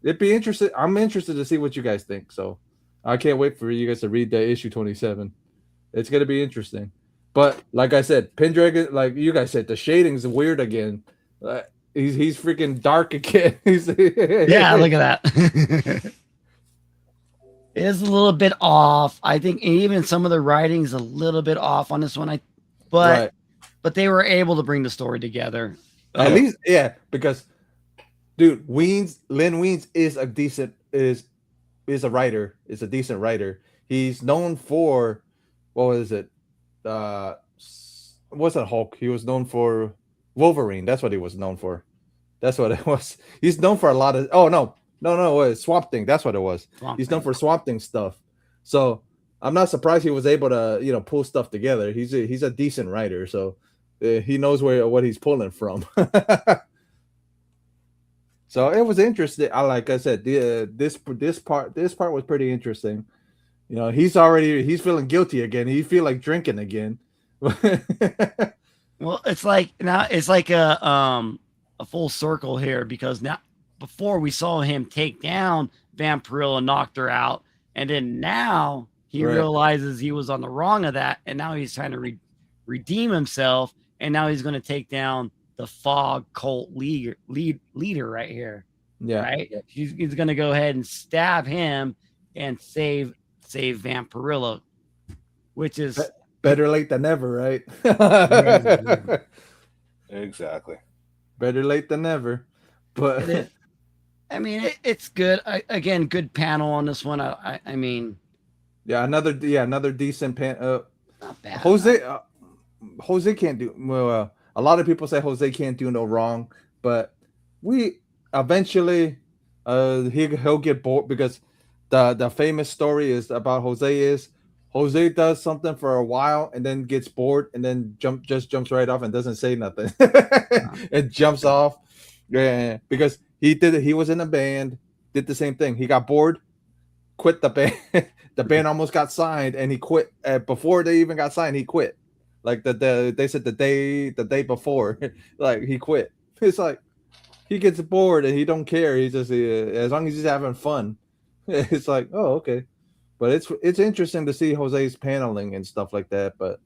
It'd be interesting. I'm interested to see what you guys think. So I can't wait for you guys to read the issue 27. It's gonna be interesting. But like I said, Pendragon, like you guys said, the shading's weird again. He's freaking dark again. Yeah, look at that. It is a little bit off. I think even some of the writing's a little bit off on this one. But right. but they were able to bring the story together. At least, yeah, because dude, Len Weens is a writer, is a decent writer. He's known for what was it? Wasn't Hulk. He was known for Wolverine. That's what he was known for. That's what it was. He's known for a lot of no, it was Swamp Thing. That's what it was. He's known for Swamp Thing stuff. So I'm not surprised he was able to, pull stuff together. He's a decent writer, so he knows what he's pulling from. So it was interesting. Like I said, this part was pretty interesting. He's feeling guilty again. He feel like drinking again. Well, it's like now it's like a full circle here because now before we saw him take down Vampirella, knocked her out, and then now he realizes he was on the wrong of that, and now he's trying to redeem himself, and now he's going to take down the Fog cult leader right here. Yeah, right. He's going to go ahead and stab him and save Vampirella, which is better late than never, right? Exactly. Better late than never. But I mean, it's good. Again, good panel on this one. I mean, another decent panel. Not bad. Jose can't do well. A lot of people say Jose can't do no wrong, but we eventually he'll get bored because the famous story is about Jose does something for a while and then gets bored and then jumps right off and doesn't say nothing. It jumps off. Yeah, because he was in a band, did the same thing. He got bored, quit the band. The band almost got signed and he quit. Before they even got signed, he quit. Like they said the day before, like he quit. It's like he gets bored and he don't care. He just as long as he's having fun. It's like, oh, okay. But it's interesting to see Jose's paneling and stuff like that. But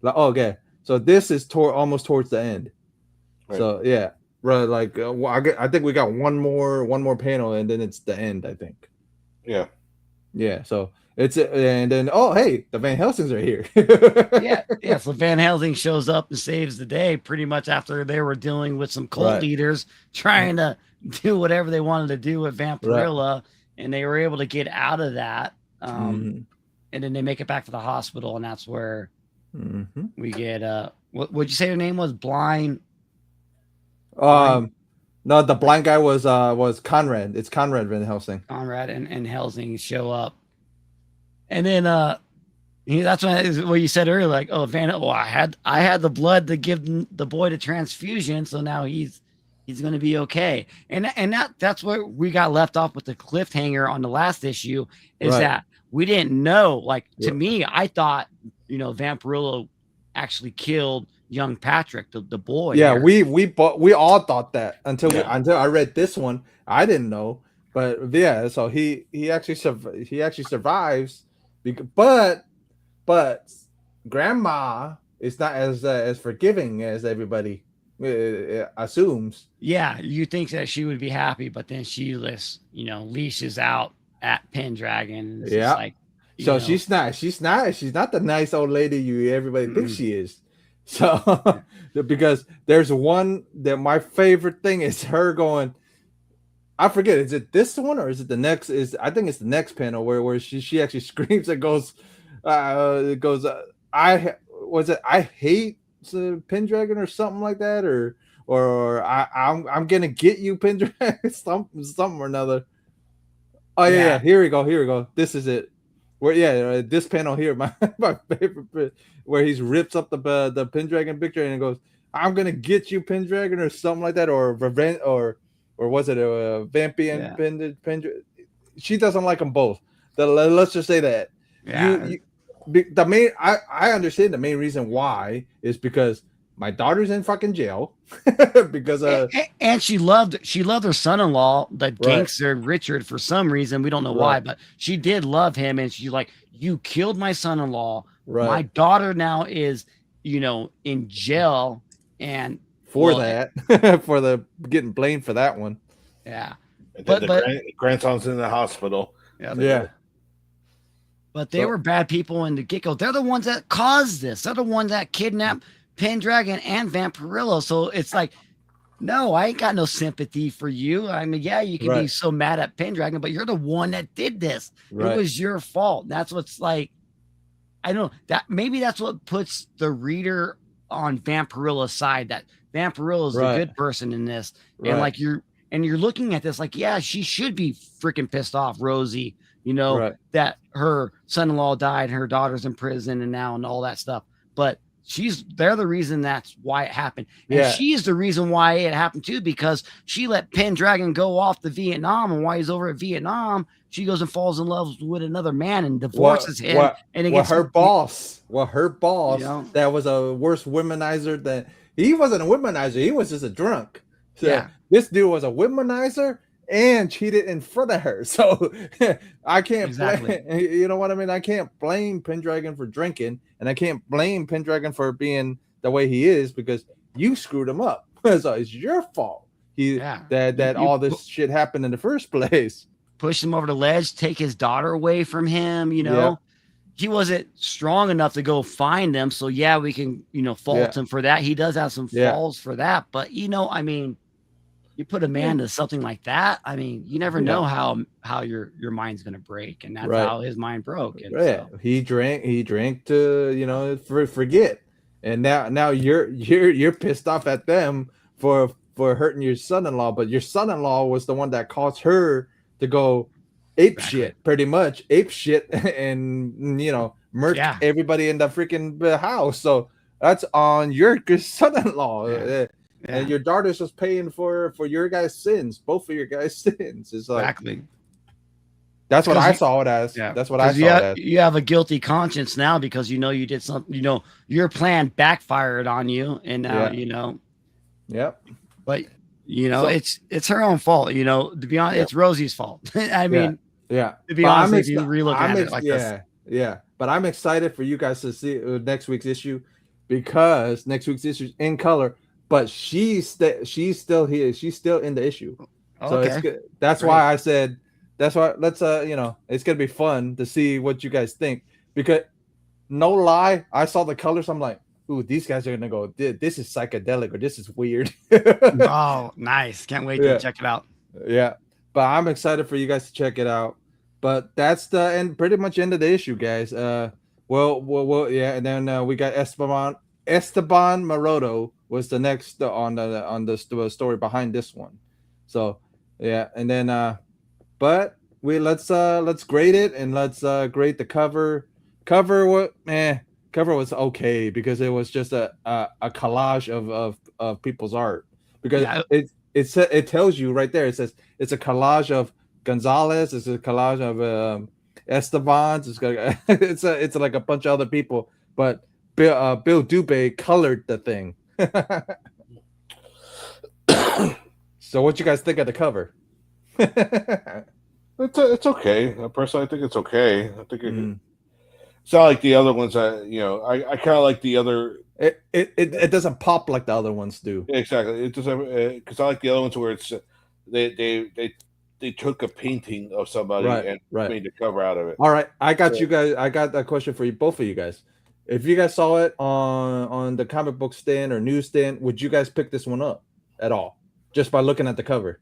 okay, so this is almost towards the end. Right. So yeah, right. Like I think we got one more panel and then it's the end. I think. Yeah. So it's and then hey, the Van Helsings are here. yeah. So Van Helsing shows up and saves the day pretty much after they were dealing with some cult leaders trying to do whatever they wanted to do with Vampirella, and they were able to get out of that. And then they make it back to the hospital, and that's where we get what'd you say her name was? Blind. No, the blind guy was Conrad. It's Conrad Van Helsing. Conrad and Helsing show up, and then that's what you said earlier. Like, I had the blood to give the boy the transfusion, so now he's going to be okay. And that's where we got left off with the cliffhanger on the last issue is that we didn't know. Like to me, I thought Vampirella actually killed young Patrick, the boy. Yeah, we all thought that until I read this one. I didn't know, but yeah. So he actually survives, but Grandma is not as forgiving as everybody. assumes. Yeah, you think that she would be happy, but then she leashes out at Pendragon. It's just Yeah. like, So she's not the nice old lady everybody thinks mm-mm. she is. So because there's one that my favorite thing is her going, I forget, is it this one or is it the next? I think it's the next panel where she actually screams and goes, it goes, I hate Pendragon or something like that, or I'm gonna get you, Pendragon, something or another. Oh yeah. Yeah, Here we go. This is it. Where this panel here, my favorite bit, where he rips up the Pendragon picture and goes, "I'm gonna get you, Pendragon," or something like that, or revenge, or was it a Vampian yeah, Pendragon? She doesn't like them both. Let's just say that yeah. the main I understand the main reason why is because my daughter's in fucking jail because And she loved her son-in-law, the right, gangster Richard, for some reason. We don't know why, right, but she did love him. And she's like, you killed my son-in-law. My right. daughter now is, in jail. And For well, that, for the getting blamed for that one. yeah. And then But the but grandson's in the hospital. yeah, Yeah. but they So- were bad people in the get-go. They're the ones that caused this. They're the ones that kidnapped Pendragon and Vampirella. So it's like, no, I ain't got no sympathy for you. I mean, yeah, you can be Right. so mad at Pendragon, but you're the one that did this. Right. It was your fault. That's what's like. I don't know that maybe that's what puts the reader on Vampirella's side. That Vampirella is the Right. good person in this, Right. and like you're looking at this like, yeah, she should be freaking pissed off, Rosie. Right. That her son-in-law died, her daughter's in prison, and all that stuff. But they're the reason that's why it happened. And Yeah. she's the reason why it happened too, because she let Pendragon go off to Vietnam, and while he's over at Vietnam, she goes and falls in love with another man and divorces him. And it gets her boss, know? that was a worse womanizer than he wasn't a womanizer, he was just a drunk. So Yeah. this dude was a womanizer and cheated in front of her. So I can't Exactly. blame, you know what I mean? I can't blame Pendragon for drinking, and I can't blame Pendragon for being the way he is because you screwed him up. So it's your fault. That You all this shit happened in the first place. push him over the ledge, take his daughter away from him. Yeah. He wasn't strong enough to go find them. So yeah, we can, fault Yeah. him for that. He does have some Yeah. falls for that, but I mean, you put a man to something like that. I mean, you never know how your mind's gonna break, and that's Right. how his mind broke. And Yeah, so, he drank to forget, and now you're pissed off at them for hurting your son-in-law, but your son-in-law was the one that caused her to go ape Exactly. shit, pretty much ape shit, and murk Yeah. everybody in the freaking house. So that's on your son-in-law. Yeah. And your daughter's just paying for your guys' sins, both of your guys' sins. It's like exactly. that's what 'Cause I you- saw it as. Yeah, That's what I 'cause saw it as. you have a guilty conscience now because you did something. Your plan backfired on you, and now Yep. But So- it's her own fault. To be honest, it's Rosie's fault. I mean, Yeah. to be But honest, I'm if you relook at it like this, yeah. But I'm excited for you guys to see next week's issue because next week's issue is in color. But she's still here. She's still in the issue. So it's okay, good. That's Great. why I said. That's why let's it's gonna be fun to see what you guys think because no lie, I saw the colors. I'm like, ooh, these guys are gonna go. This is psychedelic or this is weird. Oh, nice! Can't wait Yeah. to check it out. Yeah, but I'm excited for you guys to check it out. But that's the end, pretty much end of the issue, guys. Well, yeah, and then we got Esteban Maroto was the next on the story behind this one. So yeah, and then but let's grade it and let's grade the cover. Cover was okay because it was just a collage of people's art because Yeah. it tells you right there. It says it's a collage of Gonzalez. It's a collage of Esteban's. It's like a bunch of other people, but Bill Dubé colored the thing. So what you guys think of the cover? It's okay. Personally, I think it's okay. I think Mm. it's not like the other ones. I kind of like the other. It doesn't pop like the other ones do. Exactly. It doesn't because I like the other ones where it's they took a painting of somebody and Right. made the cover out of it. All right, I got So- you guys. I got that question for you, both of you guys. If you guys saw it on the comic book stand or newsstand, would you guys pick this one up at all, just by looking at the cover?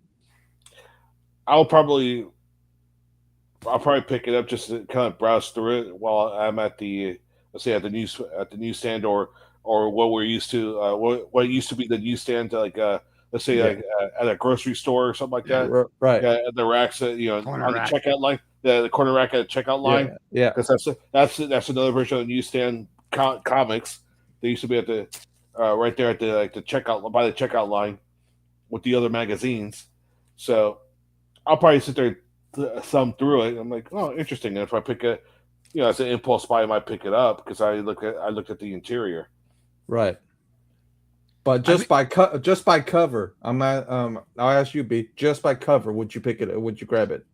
I'll probably pick it up just to kind of browse through it while I'm at the let's say at the newsstand or what we're used to what used to be the newsstand like let's say like at a grocery store or something like that. Right. Yeah, at the racks Corner on rack. the checkout line, the corner rack at the checkout line. Yeah. Because that's another version of the newsstand comics. They used to be at the right there at the the checkout by the checkout line with the other magazines. So I'll probably sit there and thumb through it. I'm like, oh, interesting. And if I pick it, as an impulse buy, I might pick it up because I looked at the interior. Right. But just by cover, I'll ask you, B. Just by cover, would you pick it? Would you grab it?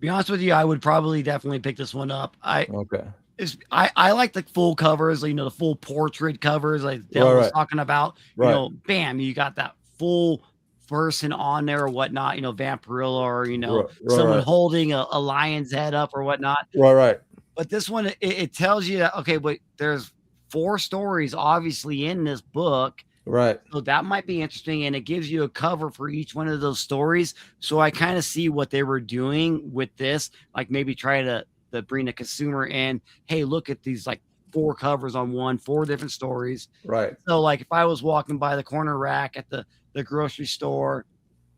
Be honest with you, I would probably definitely pick this one up. Okay. I like the full covers, the full portrait covers, like Dale was talking about. Right. Bam, you got that full person on there or whatnot. Vampirella or someone holding a lion's head up or whatnot. Right. But this one, it tells you that but there's 4 stories obviously in this book. Right. So that might be interesting, and it gives you a cover for each one of those stories. So I kind of see what they were doing with this, like maybe try to bring the consumer in. Hey, look at these like 4 covers on 4 different stories. Right. So like if I was walking by the corner rack at the grocery store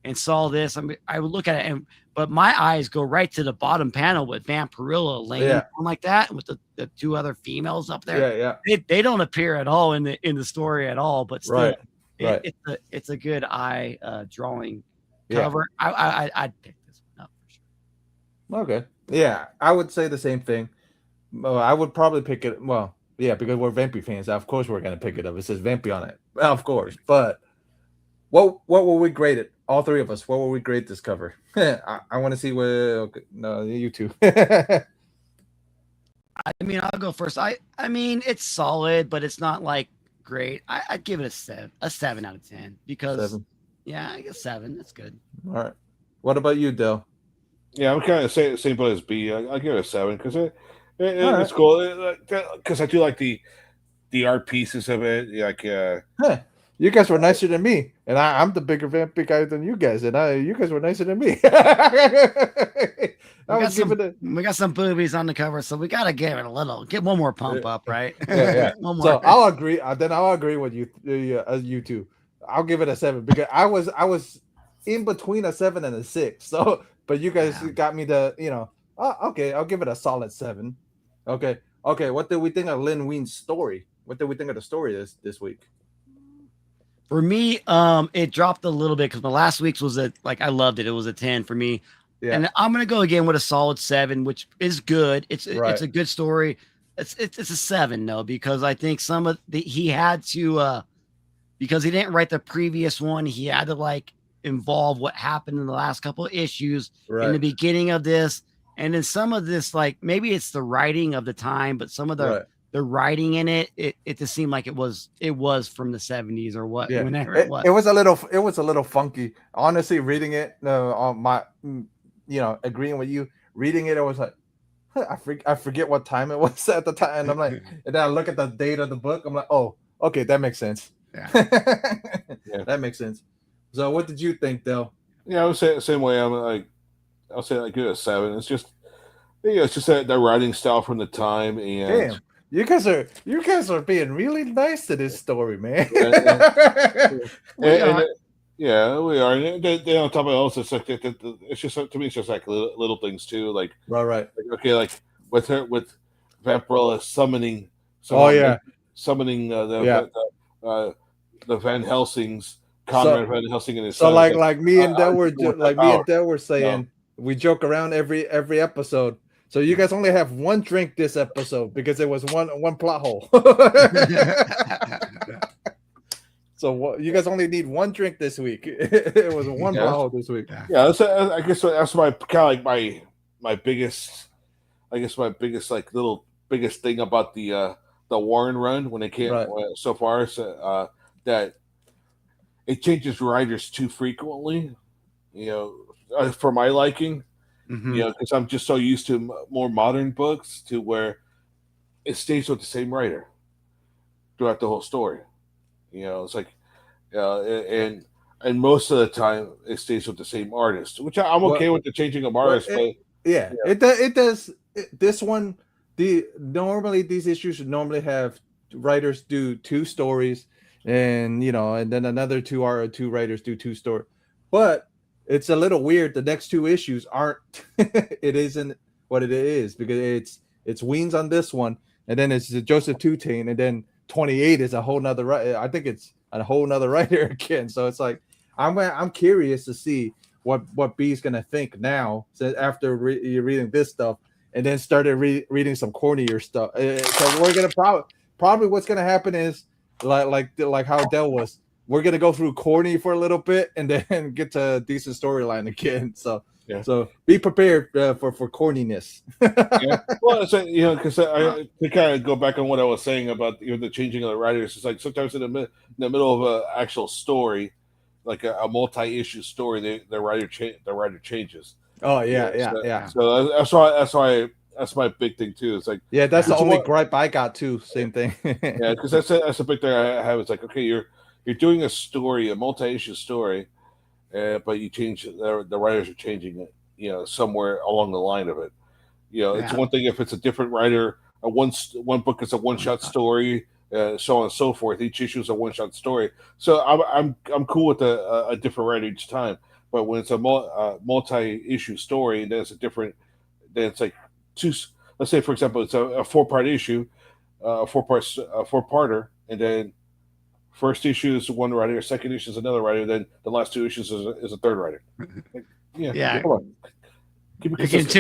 and saw this, I would look at it, but my eyes go right to the bottom panel with Vampirella laying down like that, and with the 2 other females up there. Yeah. They don't appear at all in the story at all, but still, it's a good eye drawing cover. I'd pick this one up for sure. Okay. Yeah, I would say the same thing. I would probably pick it. Well, yeah, because we're Vampy fans. Of course, we're gonna pick it up. It says Vampy on it. Well, of course, but. What will we grade it? All 3 of us. What will we grade this cover? I want to see where. Okay, no, you two. I mean, I'll go first. I mean, it's solid, but it's not like great. I'd give it a 7 out of 10 because 7. Yeah, I guess 7. That's good. All right. What about you, Dale? Yeah, I'm kind of same boat as B. I'll give it a 7 because it's cool. Because I do like the art pieces of it. Like you guys were nicer than me, and I'm the bigger vampy guy than you guys, and you guys were nicer than me. We got some boobies on the cover, so we gotta get one more pump up, right? Yeah. One more. So I'll agree. Then I'll agree with you, you two. I'll give it a 7 because I was in between a 7 and a 6. So, but you guys got me to, okay, I'll give it a solid 7. Okay. What did we think of Lin Wein's story? What did we think of the story this week? For me, it dropped a little bit because my last week's was I loved it. It was a 10 for me. Yeah. And I'm gonna go again with a solid 7, which is good. It's a good story. It's a 7 though, because I think he had to because he didn't write the previous one, he had to involve what happened in the last couple of issues in the beginning of this. And then some of this, maybe it's the writing of the time, but some of the writing in it just seemed like it was from the 70s or what, whenever it was. It was a little funky. Honestly, reading it, on my, agreeing with you, reading it, I was like, I forget what time it was at the time. And I'm like, and then I look at the date of the book. I'm like, oh, okay, that makes sense. Yeah. That makes sense. So what did you think, Dale? Yeah, I would say the same way. I'll say I give it a 7. It's just, it's just that writing style from the time. And damn, you guys are being really nice to this story, man. We are. And they on top of it also, it's it's just, to me, it's just like little things too. Right. With Vampirella summoning. Summoning the Van Helsing's. Conrad Van Helsing and his son. Like me and Del were saying, we joke around every episode. So you guys only have 1 drink this episode because there was one plot hole. So you guys only need 1 drink this week. It was plot hole this week. Yeah, I guess that's my kind of my biggest I guess my biggest thing about the Warren run when it came Right. so far is that it changes writers too frequently. You know, for my liking. Hmm. Because I'm just so used to more modern books to where it stays with the same writer throughout the whole story. It's like, and most of the time it stays with the same artist, which I'm Well, okay with the changing of well, artists, but yeah, yeah, it does. This one, normally these issues should normally have writers do two stories, and and then another two writers do two stories. But it's a little weird. The next two issues aren't. It isn't what it is because it's Weens on this one, and then it's Joseph Tutane, and then 28 is a whole nother writer. I think it's a whole nother writer again. So it's like I'm curious to see what B's gonna think now, so after reading this stuff, and then started reading some cornier stuff. So we're gonna probably what's gonna happen is like how Dell was. We're gonna go through corny for a little bit and then get to a decent storyline again. So yeah, so be prepared for corniness. yeah. Well, so, because to kind of go back on what I was saying about the changing of the writers, it's like sometimes in the middle of an actual story, like a multi-issue story, the writer changes. Oh Yeah, yeah. so that's my big thing too. It's like Yeah, that's the because only what gripe I got too. Same thing. yeah, because that's a big thing I have. It's like, okay, you're doing a story, a multi-issue story, but you change the writers are changing it, somewhere along the line of it. It's Yeah. one thing if it's a different writer. One book is a one-shot story, so on and so forth. Each issue is a one-shot story. So I'm cool with a different writer each time. But when it's a multi-issue story, and then it's a different, then it's like two. Let's say, for example, it's a four-part issue, four-parter, and then first issue is one writer, second issue is another writer, then the last two issues is a third writer. Like, Yeah. come on, keep it You're getting consistent.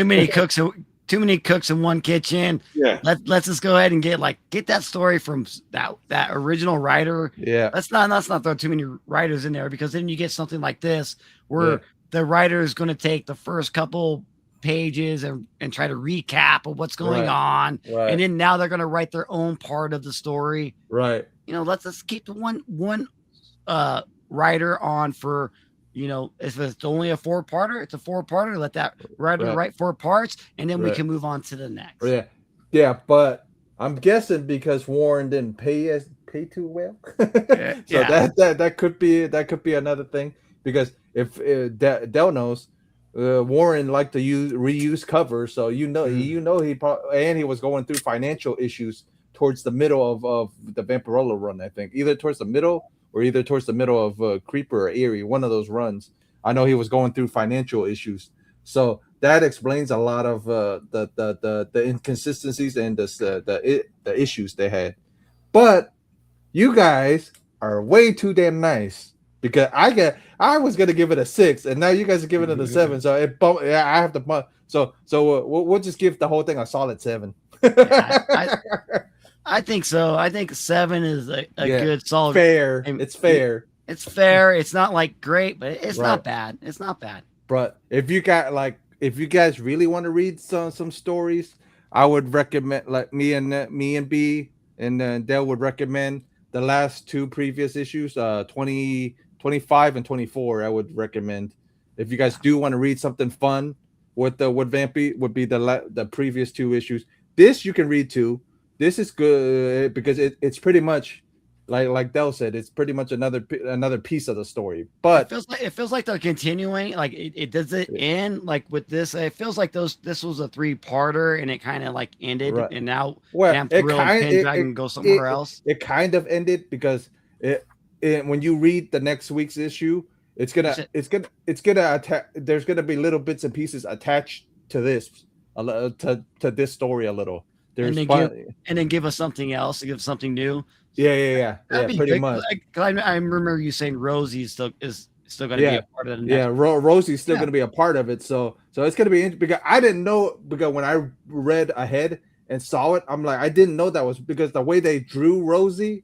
too many cooks in one kitchen. Yeah, Let's just go ahead and get that story from that original writer. Yeah. Let's not throw too many writers in there, because then you get something like this where Yeah. the writer is going to take the first couple pages and try to recap of what's going Right. on, Right. and then now they're going to write their own part of the story. Right. Let's keep the one writer on for, if it's only a four-parter, it's a four-parter. Let that writer Right. write 4 parts, and then we Right. can move on to the next. Yeah. Yeah, but I'm guessing because Warren didn't pay too well. So Yeah. that could be another thing, because if Dell knows, Warren liked to reuse covers, so he was going through financial issues towards the middle of the Vampirella run. I think either towards the middle of Creeper or Eerie, one of those runs. I know he was going through financial issues, so that explains a lot of the inconsistencies and the issues they had. But you guys are way too damn nice, because I was gonna give it a 6, and now you guys are giving it a 7. So I have to bump. So we'll just give the whole thing a solid 7. I think so. I think 7 is a Yeah. good solid. Fair. It's fair. It's fair. It's not like great, but it's Right. not bad. It's not bad. But if you guys really want to read some stories, I would recommend, like me and B and Dale would recommend the last two previous issues, 20, 25 and 24. I would recommend, if you guys do want to read something fun with Vampy, would be the previous two issues. This you can read too. This is good because it's pretty much like Dell said, it's pretty much another piece of the story. But it feels like they're continuing. Like it does it end like with this. It feels like this was a 3-parter, and it kind of like ended, Right. and now Vampirella and Pendragon go somewhere else. It kind of ended because when you read the next week's issue, it's gonna attack. There's gonna be little bits and pieces attached to this, to this story a little. There's and then give us something else, give us something new. Yeah. That'd be Pretty good. much. I remember you saying Rosie is still going to be a part of the next. Yeah, Rosie's still going to be a part of it. So it's going to be interesting, because I didn't know, because when I read ahead and saw it, I'm like, I didn't know that was because the way they drew Rosie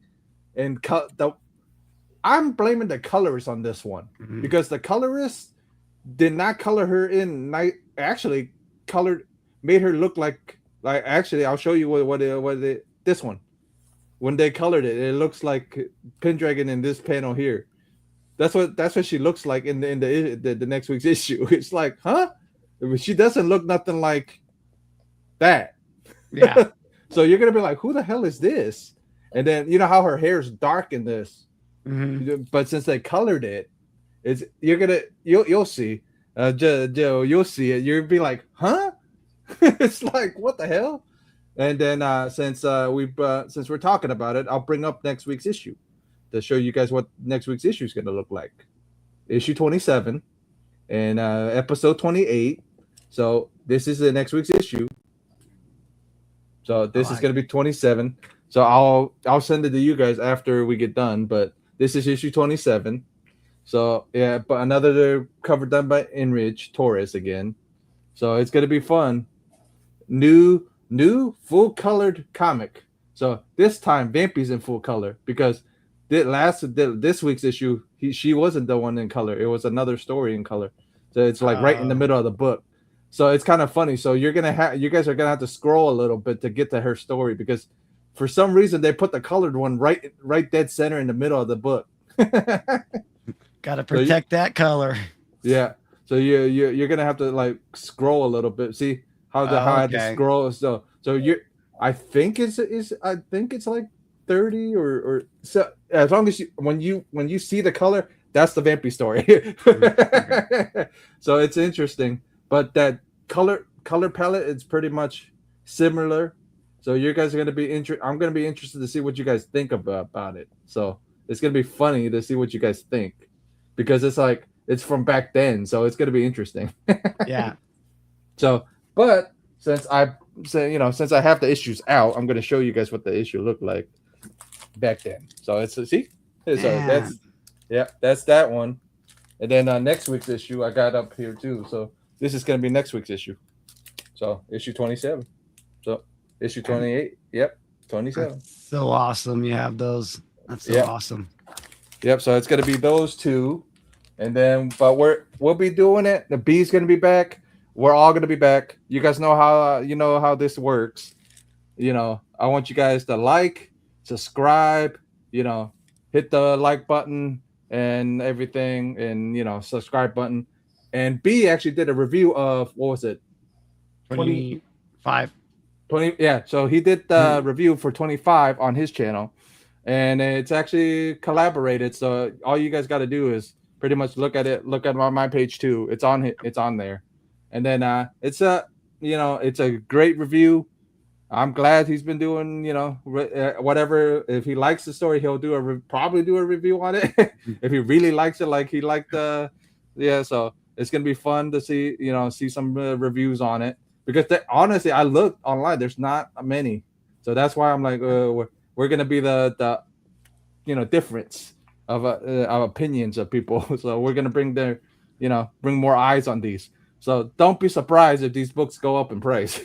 and I'm blaming the colorist on this one, because the colorist did not color her in night. Actually, colored. made her look like actually I'll show you this one. When they colored it, it looks like Pendragon in this panel here. That's what she looks like in the next week's issue. It's like, huh? She doesn't look nothing like that. Yeah. So you're gonna be like, who the hell is this? And then you know how her hair's dark in this, but since they colored it, you'll see, Joe, you'll see it. You'll be like, huh? It's like, what the hell? And then since we're talking about it, I'll bring up next week's issue to show you guys what next week's issue is going to look like. Issue 27 and episode 28. So this is the next week's issue. So this is going to be 27. So I'll send it to you guys after we get done. But this is issue 27. So yeah, but another cover done by Enrich Torres again. So it's going to be fun. New full colored comic. So this time Vampy's in full color because this week's issue she wasn't the one in color. It was another story in color. So it's like right in the middle of the book. So it's kind of funny. So you guys are gonna have to scroll a little bit to get to her story because for some reason they put the colored one right dead center in the middle of the book. Gotta protect that color. Yeah. So you're gonna have to like scroll a little bit. See how I had to scroll. So I think it's like 30 or so as long as when you see the color, that's the Vampy story. So it's interesting, but that color palette is pretty much similar. So you guys are gonna be I'm gonna be interested to see what you guys think about it. So it's gonna be funny to see what you guys think because it's from back then, so it's gonna be interesting. Yeah. So, but since I have the issues out, I'm gonna show you guys what the issue looked like back then. So that's that one. And then next week's issue I got up here too. So this is gonna be next week's issue. So issue 27. So issue 28. Yep, 27. That's so awesome. You have those. That's so awesome. Yep. So it's gonna be those two, and then we'll be doing it. The B's gonna be back. We're all gonna be back. You guys know how this works. I want you guys to like, subscribe. Hit the like button and everything, and subscribe button. And B actually did a review of what was it? 25. 20. Yeah. So he did the review for 25 on his channel, and it's actually collaborated. So all you guys got to do is pretty much look at my page too. It's on there. And then it's a great review. I'm glad he's been doing whatever. If he likes the story, he'll probably do a review on it. If he really likes it, like he liked so it's gonna be fun to see some reviews on it because honestly, I looked online. There's not many, so that's why I'm like we're gonna be the difference of opinions of people. So we're gonna bring bring more eyes on these. So don't be surprised if these books go up in price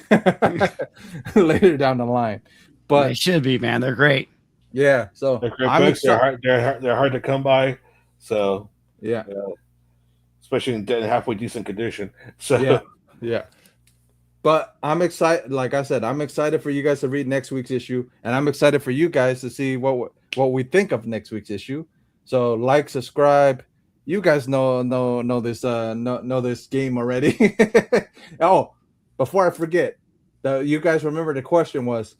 later down the line. But they should be, man. They're great. Yeah. So they're great books. They're hard to come by. So yeah, especially in halfway decent condition. So yeah. But I'm excited. Like I said, I'm excited for you guys to read next week's issue, and I'm excited for you guys to see what we think of next week's issue. So like, subscribe. You guys know this game already. Oh, before I forget, you guys remember the question was,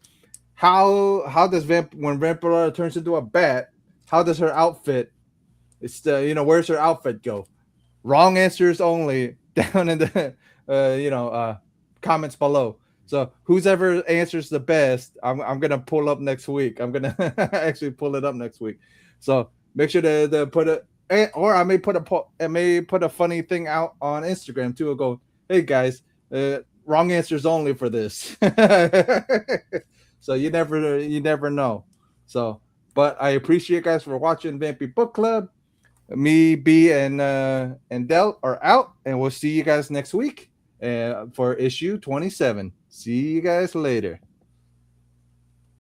how does when Vampirella turns into a bat, how does her outfit? Where's her outfit go? Wrong answers only down in the comments below. So who's ever answers the best, I'm gonna pull up next week. I'm gonna actually pull it up next week. So make sure to put it. Or I may put a funny thing out on Instagram too. I'll go, hey guys, wrong answers only for this. So you never know. So, but I appreciate you guys for watching Vampy Book Club. Me, B, and Del are out, and we'll see you guys next week for issue 27. See you guys later.